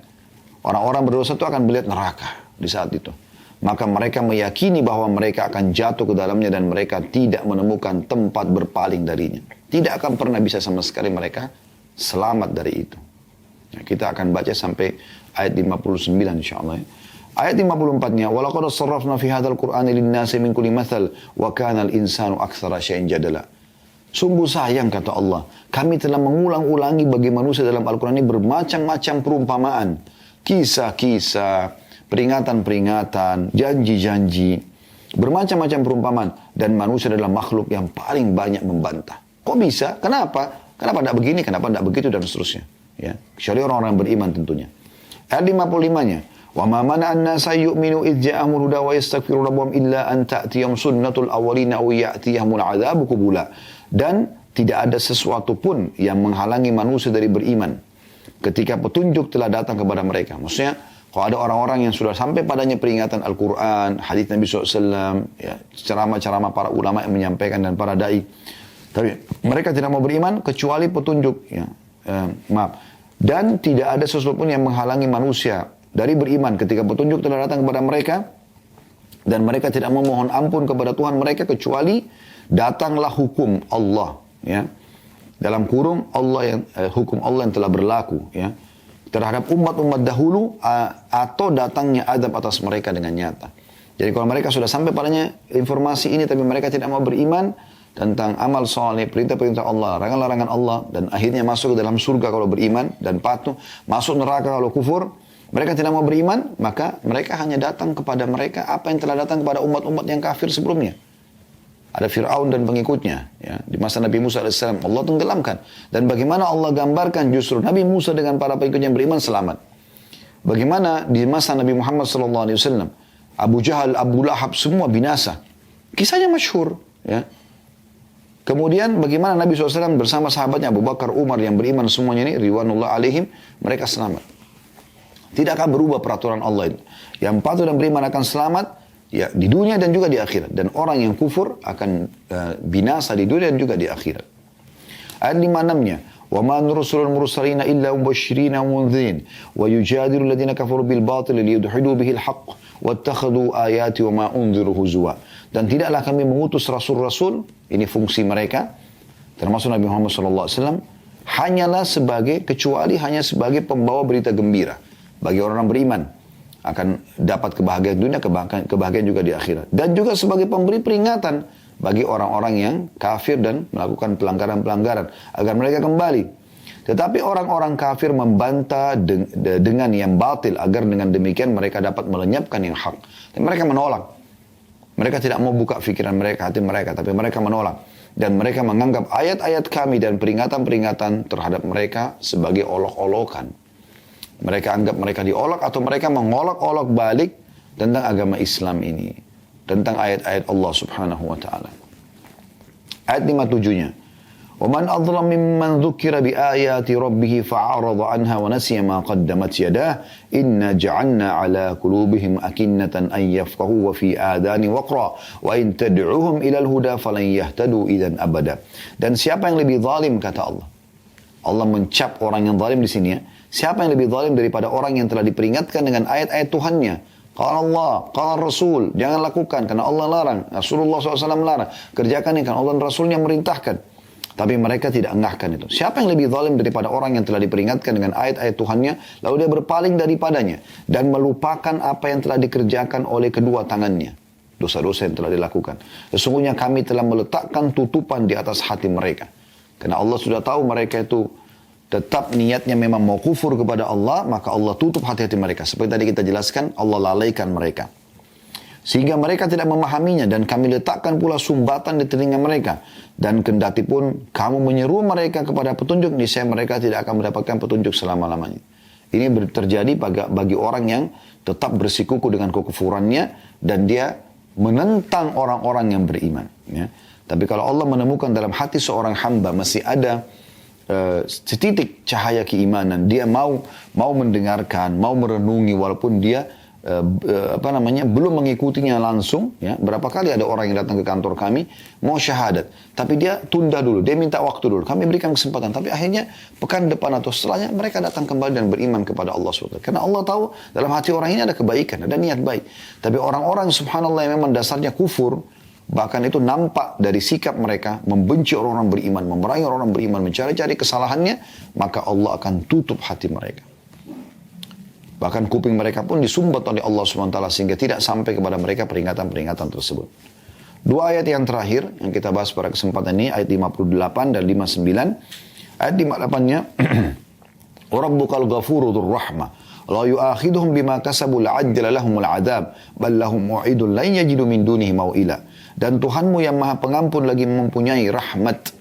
Orang-orang berdosa itu akan melihat neraka di saat itu. Maka mereka meyakini bahwa mereka akan jatuh ke dalamnya dan mereka tidak menemukan tempat berpaling darinya. Tidak akan pernah bisa sama sekali mereka selamat dari itu. Ya, kita akan baca sampai ayat 59 insyaAllah. Ya. Ayat 54-nya, وَلَقَدْ صَرَّفْنَا فِي هَذَا الْقُرْآنِ لِلنَّاسِ مِنْ كُلِّ مَثَلٍ وَكَانَ الْإِنسَانُ أَكْثَرَ شَيْءٍ جَدَلًا. Sungguh sayang, kata Allah, kami telah mengulang-ulangi bagi manusia dalam Al-Quran ini bermacam-macam perumpamaan, kisah-kisah, peringatan-peringatan, janji-janji, bermacam-macam perumpamaan, dan manusia adalah makhluk yang paling banyak membantah. Kok bisa? Kenapa? Kenapa tidak begini? Kenapa tidak begitu? Dan seterusnya. Ya, kecuali orang-orang beriman tentunya. Ayat 55-nya, وَمَا مَنَعَ النَّاسَ يُؤْمِنُوا إِذْ جَاءَهُمُ الْهُدَىٰ وَيَسْتَغْفِرُوا رَبَّهُمْ إِلَّا أَن تَأْتِيَهُمْ سُنَّةُ الْأَوَّلِينَ أَوْ يَأْتِيَهُمُ الْعَذَابُ قُبُلًا. Dan tidak ada sesuatu pun yang menghalangi manusia dari beriman ketika petunjuk telah datang kepada mereka. Maksudnya, kalau ada orang-orang yang sudah sampai padanya peringatan Al-Quran, hadits Nabi SAW, ya, ceramah-ceramah para ulama yang menyampaikan dan para da'i, tapi mereka tidak mau beriman kecuali petunjuk, ya, dan tidak ada sesuatu pun yang menghalangi manusia dari beriman ketika petunjuk telah datang kepada mereka, Dan mereka tidak memohon ampun kepada Tuhan mereka kecuali datanglah hukum Allah, ya. Dalam kurung hukum Allah yang telah berlaku, ya, terhadap umat-umat dahulu, atau datangnya azab atas mereka dengan nyata. Jadi kalau mereka sudah sampai padanya informasi ini tapi mereka tidak mau beriman tentang amal soleh, perintah-perintah Allah, larangan-larangan Allah, dan akhirnya masuk ke dalam surga kalau beriman dan patuh, masuk neraka kalau kufur, mereka tidak mau beriman, maka mereka hanya datang kepada mereka apa yang telah datang kepada umat-umat yang kafir sebelumnya. Ada Fir'aun dan pengikutnya, ya, di masa Nabi Musa AS, Allah tenggelamkan. Dan bagaimana Allah gambarkan justru Nabi Musa dengan para pengikutnya yang beriman selamat. Bagaimana di masa Nabi Muhammad SAW, Abu Jahal, Abu Lahab, semua binasa. Kisahnya masyhur, ya. Kemudian bagaimana Nabi SAW bersama sahabatnya Abu Bakar, Umar yang beriman semuanya ini, ridwanullah alaihim, mereka selamat. Tidak akan berubah peraturan Allah itu. Yang patuh dan beriman akan selamat, ya, di dunia dan juga di akhirat. Dan orang yang kufur akan binasa di dunia dan juga di akhirat. Ayat 5-6-nya, وَمَا نُرْسُلُ الْمُرْسَلِينَ إِلَّا مُبَشِّرِينَ وَمُنذِرِينَ وَيُجَادِلُ الَّذِينَ كَفَرُوا بِالْبَاطِلِ لِيُدْحِضُوا بِهِ الْحَقَّ وَاتَّخَذُوا آيَاتِي وَمَا أُنذِرُوا هُزُوًا. Dan tidaklah kami mengutus rasul-rasul, ini fungsi mereka, termasuk Nabi Muhammad SAW, kecuali hanya sebagai pembawa berita gembira bagi orang beriman, akan dapat kebahagiaan dunia, kebahagiaan juga di akhirat. Dan juga sebagai pemberi peringatan bagi orang-orang yang kafir dan melakukan pelanggaran-pelanggaran, agar mereka kembali. Tetapi orang-orang kafir membantah dengan yang batil, agar dengan demikian mereka dapat melenyapkan yang hak. Dan mereka menolak. Mereka tidak mau buka pikiran mereka, hati mereka, tapi mereka menolak. Dan mereka menganggap ayat-ayat kami dan peringatan-peringatan terhadap mereka sebagai olok-olokan. Mereka anggap mereka diolok atau mereka mengolok-olok balik tentang agama Islam ini. Tentang ayat-ayat Allah subhanahu wa ta'ala. Ayat 57-nya. وَمَنْ أَظْلَمْ مِمَّنْ ذُكِّرَ بِآيَاتِ رَبِّهِ فَعَرَضَ عَنْهَا وَنَسِيَ مَا قَدَّمَتْ يَدَاهُ إِنَّا جَعَلْنَا عَلَى قُلُوبِهِمْ أَكِنَّةً أَنْ يَفْقَهُوا وَفِي آذَانِ وَقْرًا وَإِنْ تَدْعُهُمْ إِلَى الْهُدَى فَلَنْ يَهْتَدُوا إِذًا أَبَدًا. Dan siapa yang lebih zalim, kata Allah. Allah mencap orang yang zalim di sini, ya. Siapa yang lebih zalim daripada orang yang telah diperingatkan dengan ayat-ayat Tuhannya? Qala Allah, qala Rasul, jangan lakukan karena Allah larang, Rasulullah SAW larang. Kerjakan ini karena Allah dan Rasulnya merintahkan. Tapi mereka tidak engahkan itu. Siapa yang lebih zalim daripada orang yang telah diperingatkan dengan ayat-ayat Tuhannya, lalu dia berpaling daripadanya dan melupakan apa yang telah dikerjakan oleh kedua tangannya. Dosa-dosa yang telah dilakukan. Sesungguhnya kami telah meletakkan tutupan di atas hati mereka. Karena Allah sudah tahu mereka itu tetap niatnya memang mau kufur kepada Allah, maka Allah tutup hati-hati mereka. Seperti tadi kita jelaskan, Allah lalaikan mereka. Sehingga mereka tidak memahaminya, dan kami letakkan pula sumbatan di telinga mereka. Dan kendati pun kamu menyeru mereka kepada petunjuk, niscaya mereka tidak akan mendapatkan petunjuk selama-lamanya. Ini terjadi bagi orang yang tetap bersikuku dengan kekufurannya, dan dia menentang orang-orang yang beriman. Ya. Tapi kalau Allah menemukan dalam hati seorang hamba masih ada setitik cahaya keimanan, dia mau mendengarkan, mau merenungi, walaupun dia belum mengikutinya langsung, ya. Berapa kali ada orang yang datang ke kantor kami mau syahadat, tapi dia tunda dulu, dia minta waktu dulu, kami berikan kesempatan, tapi akhirnya pekan depan atau setelahnya mereka datang kembali dan beriman kepada Allah SWT. Karena Allah tahu dalam hati orang ini ada kebaikan, ada niat baik. Tapi orang-orang subhanallah yang memang dasarnya kufur, bahkan itu nampak dari sikap mereka, membenci orang-orang beriman, memerangi orang-orang beriman, mencari-cari kesalahannya, maka Allah akan tutup hati mereka. Bahkan kuping mereka pun disumbat oleh Allah SWT sehingga tidak sampai kepada mereka peringatan-peringatan tersebut. Dua ayat yang terakhir yang kita bahas pada kesempatan ini, ayat 58 dan 59. Ayat 58-nya, وَرَبُّكَ الْغَفُورُ ذُو الرَّحْمَةِ لَا يُؤَاخِذُهُمْ بِمَا كَسَبُوا لَعَجَّلَ لَهُمُ الْعَذَابِ بَلْ لَهُمْ مَوْعِدٌ لَنْ يَجِدُوا مِنْ دُونِهِ مَوْئِلًا. Dan Tuhanmu yang maha pengampun lagi mempunyai rahmat.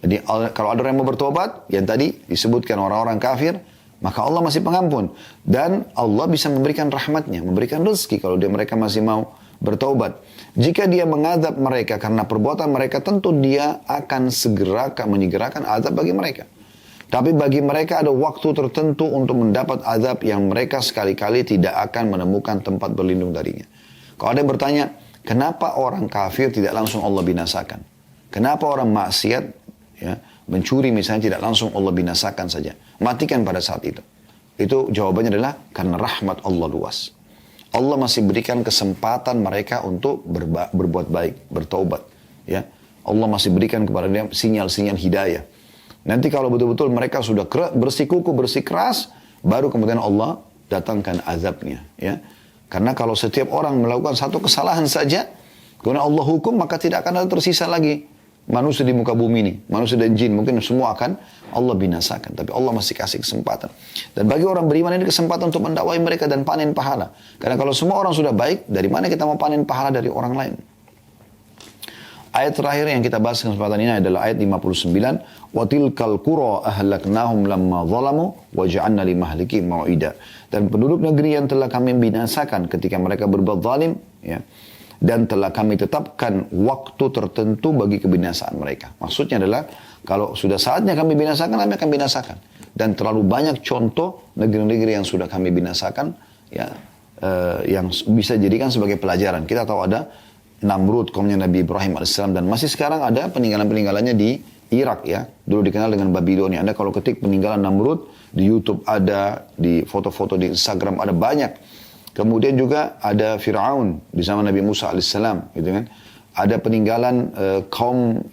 Jadi kalau ada orang yang mau bertobat, yang tadi disebutkan orang-orang kafir, maka Allah masih pengampun. Dan Allah bisa memberikan rahmatnya, memberikan rezeki kalau mereka masih mau bertobat. Jika dia mengadab mereka karena perbuatan mereka, tentu dia akan menyegerakan azab bagi mereka. Tapi bagi mereka ada waktu tertentu untuk mendapat azab yang mereka sekali-kali tidak akan menemukan tempat berlindung darinya. Kalau ada yang bertanya, kenapa orang kafir tidak langsung Allah binasakan? Kenapa orang maksiat, ya, mencuri misalnya tidak langsung Allah binasakan saja? Matikan pada saat itu. Itu jawabannya adalah karena rahmat Allah luas. Allah masih berikan kesempatan mereka untuk berbuat baik, bertaubat. Ya, Allah masih berikan kepada dia sinyal-sinyal hidayah. Nanti kalau betul-betul mereka sudah bersikukuh, bersikeras, baru kemudian Allah datangkan azabnya. Ya, karena kalau setiap orang melakukan satu kesalahan saja, kemudian Allah hukum, maka tidak akan ada tersisa lagi manusia di muka bumi ini, manusia dan jin, mungkin semua akan Allah binasakan. Tapi Allah masih kasih kesempatan. Dan bagi orang beriman ini kesempatan untuk mendakwai mereka dan panen pahala. Karena kalau semua orang sudah baik, dari mana kita mau panen pahala dari orang lain? Ayat terakhir yang kita bahas kesempatan ini adalah ayat 59. وَتِلْكَ الْقُرَى أَهْلَكْنَاهُمْ لَمَّا ظَلَمُوا وَجَعَلْنَا لِمَهْلِكِهِمْ مَوْعِدًا. Dan penduduk negeri yang telah kami binasakan ketika mereka berbuat zalim, ya, dan telah kami tetapkan waktu tertentu bagi kebinasaan mereka. Maksudnya adalah, kalau sudah saatnya kami binasakan, kami akan binasakan. Dan terlalu banyak contoh negeri-negeri yang sudah kami binasakan, ya, yang bisa jadikan sebagai pelajaran. Kita tahu ada Namrud, kaumnya Nabi Ibrahim AS, dan masih sekarang ada peninggalan-peninggalannya di Irak, ya. Dulu dikenal dengan Babilonia. Anda kalau ketik peninggalan Namrud, di YouTube ada, di foto-foto di Instagram ada banyak. Kemudian juga ada Fir'aun di zaman Nabi Musa AS, gitu kan. Ada peninggalan kaum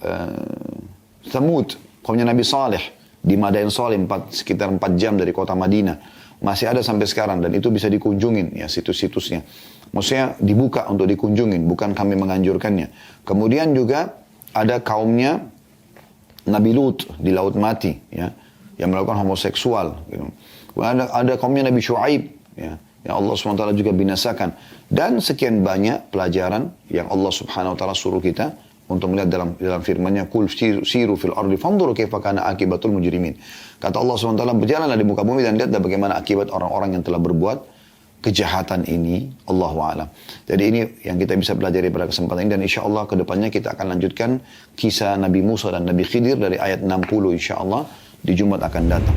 Thamud, kaumnya Nabi Saleh di Madain Saleh, sekitar 4 jam dari kota Madinah. Masih ada sampai sekarang, dan itu bisa dikunjungin, ya, situs-situsnya. Maksudnya dibuka untuk dikunjungin, bukan kami menganjurkannya. Kemudian juga ada kaumnya Nabi Lut di Laut Mati, ya, yang melakukan homoseksual. Gitu. Ada kaumnya Nabi Shu'aib, ya, yang Allah SWT juga binasakan. Dan sekian banyak pelajaran yang Allah Subhanahu Wa Taala suruh kita untuk melihat dalam firman-Nya, "Qul siru fil ardi fanzuru kaifa kana akibatul mujrimin." Kata Allah SWT, berjalanlah di muka bumi dan lihatlah bagaimana akibat orang-orang yang telah berbuat kejahatan ini. Allahu a'lam. Jadi ini yang kita bisa pelajari pada kesempatan ini, dan insya Allah kedepannya kita akan lanjutkan kisah Nabi Musa dan Nabi Khidir dari ayat 60 insya Allah di Jumat akan datang.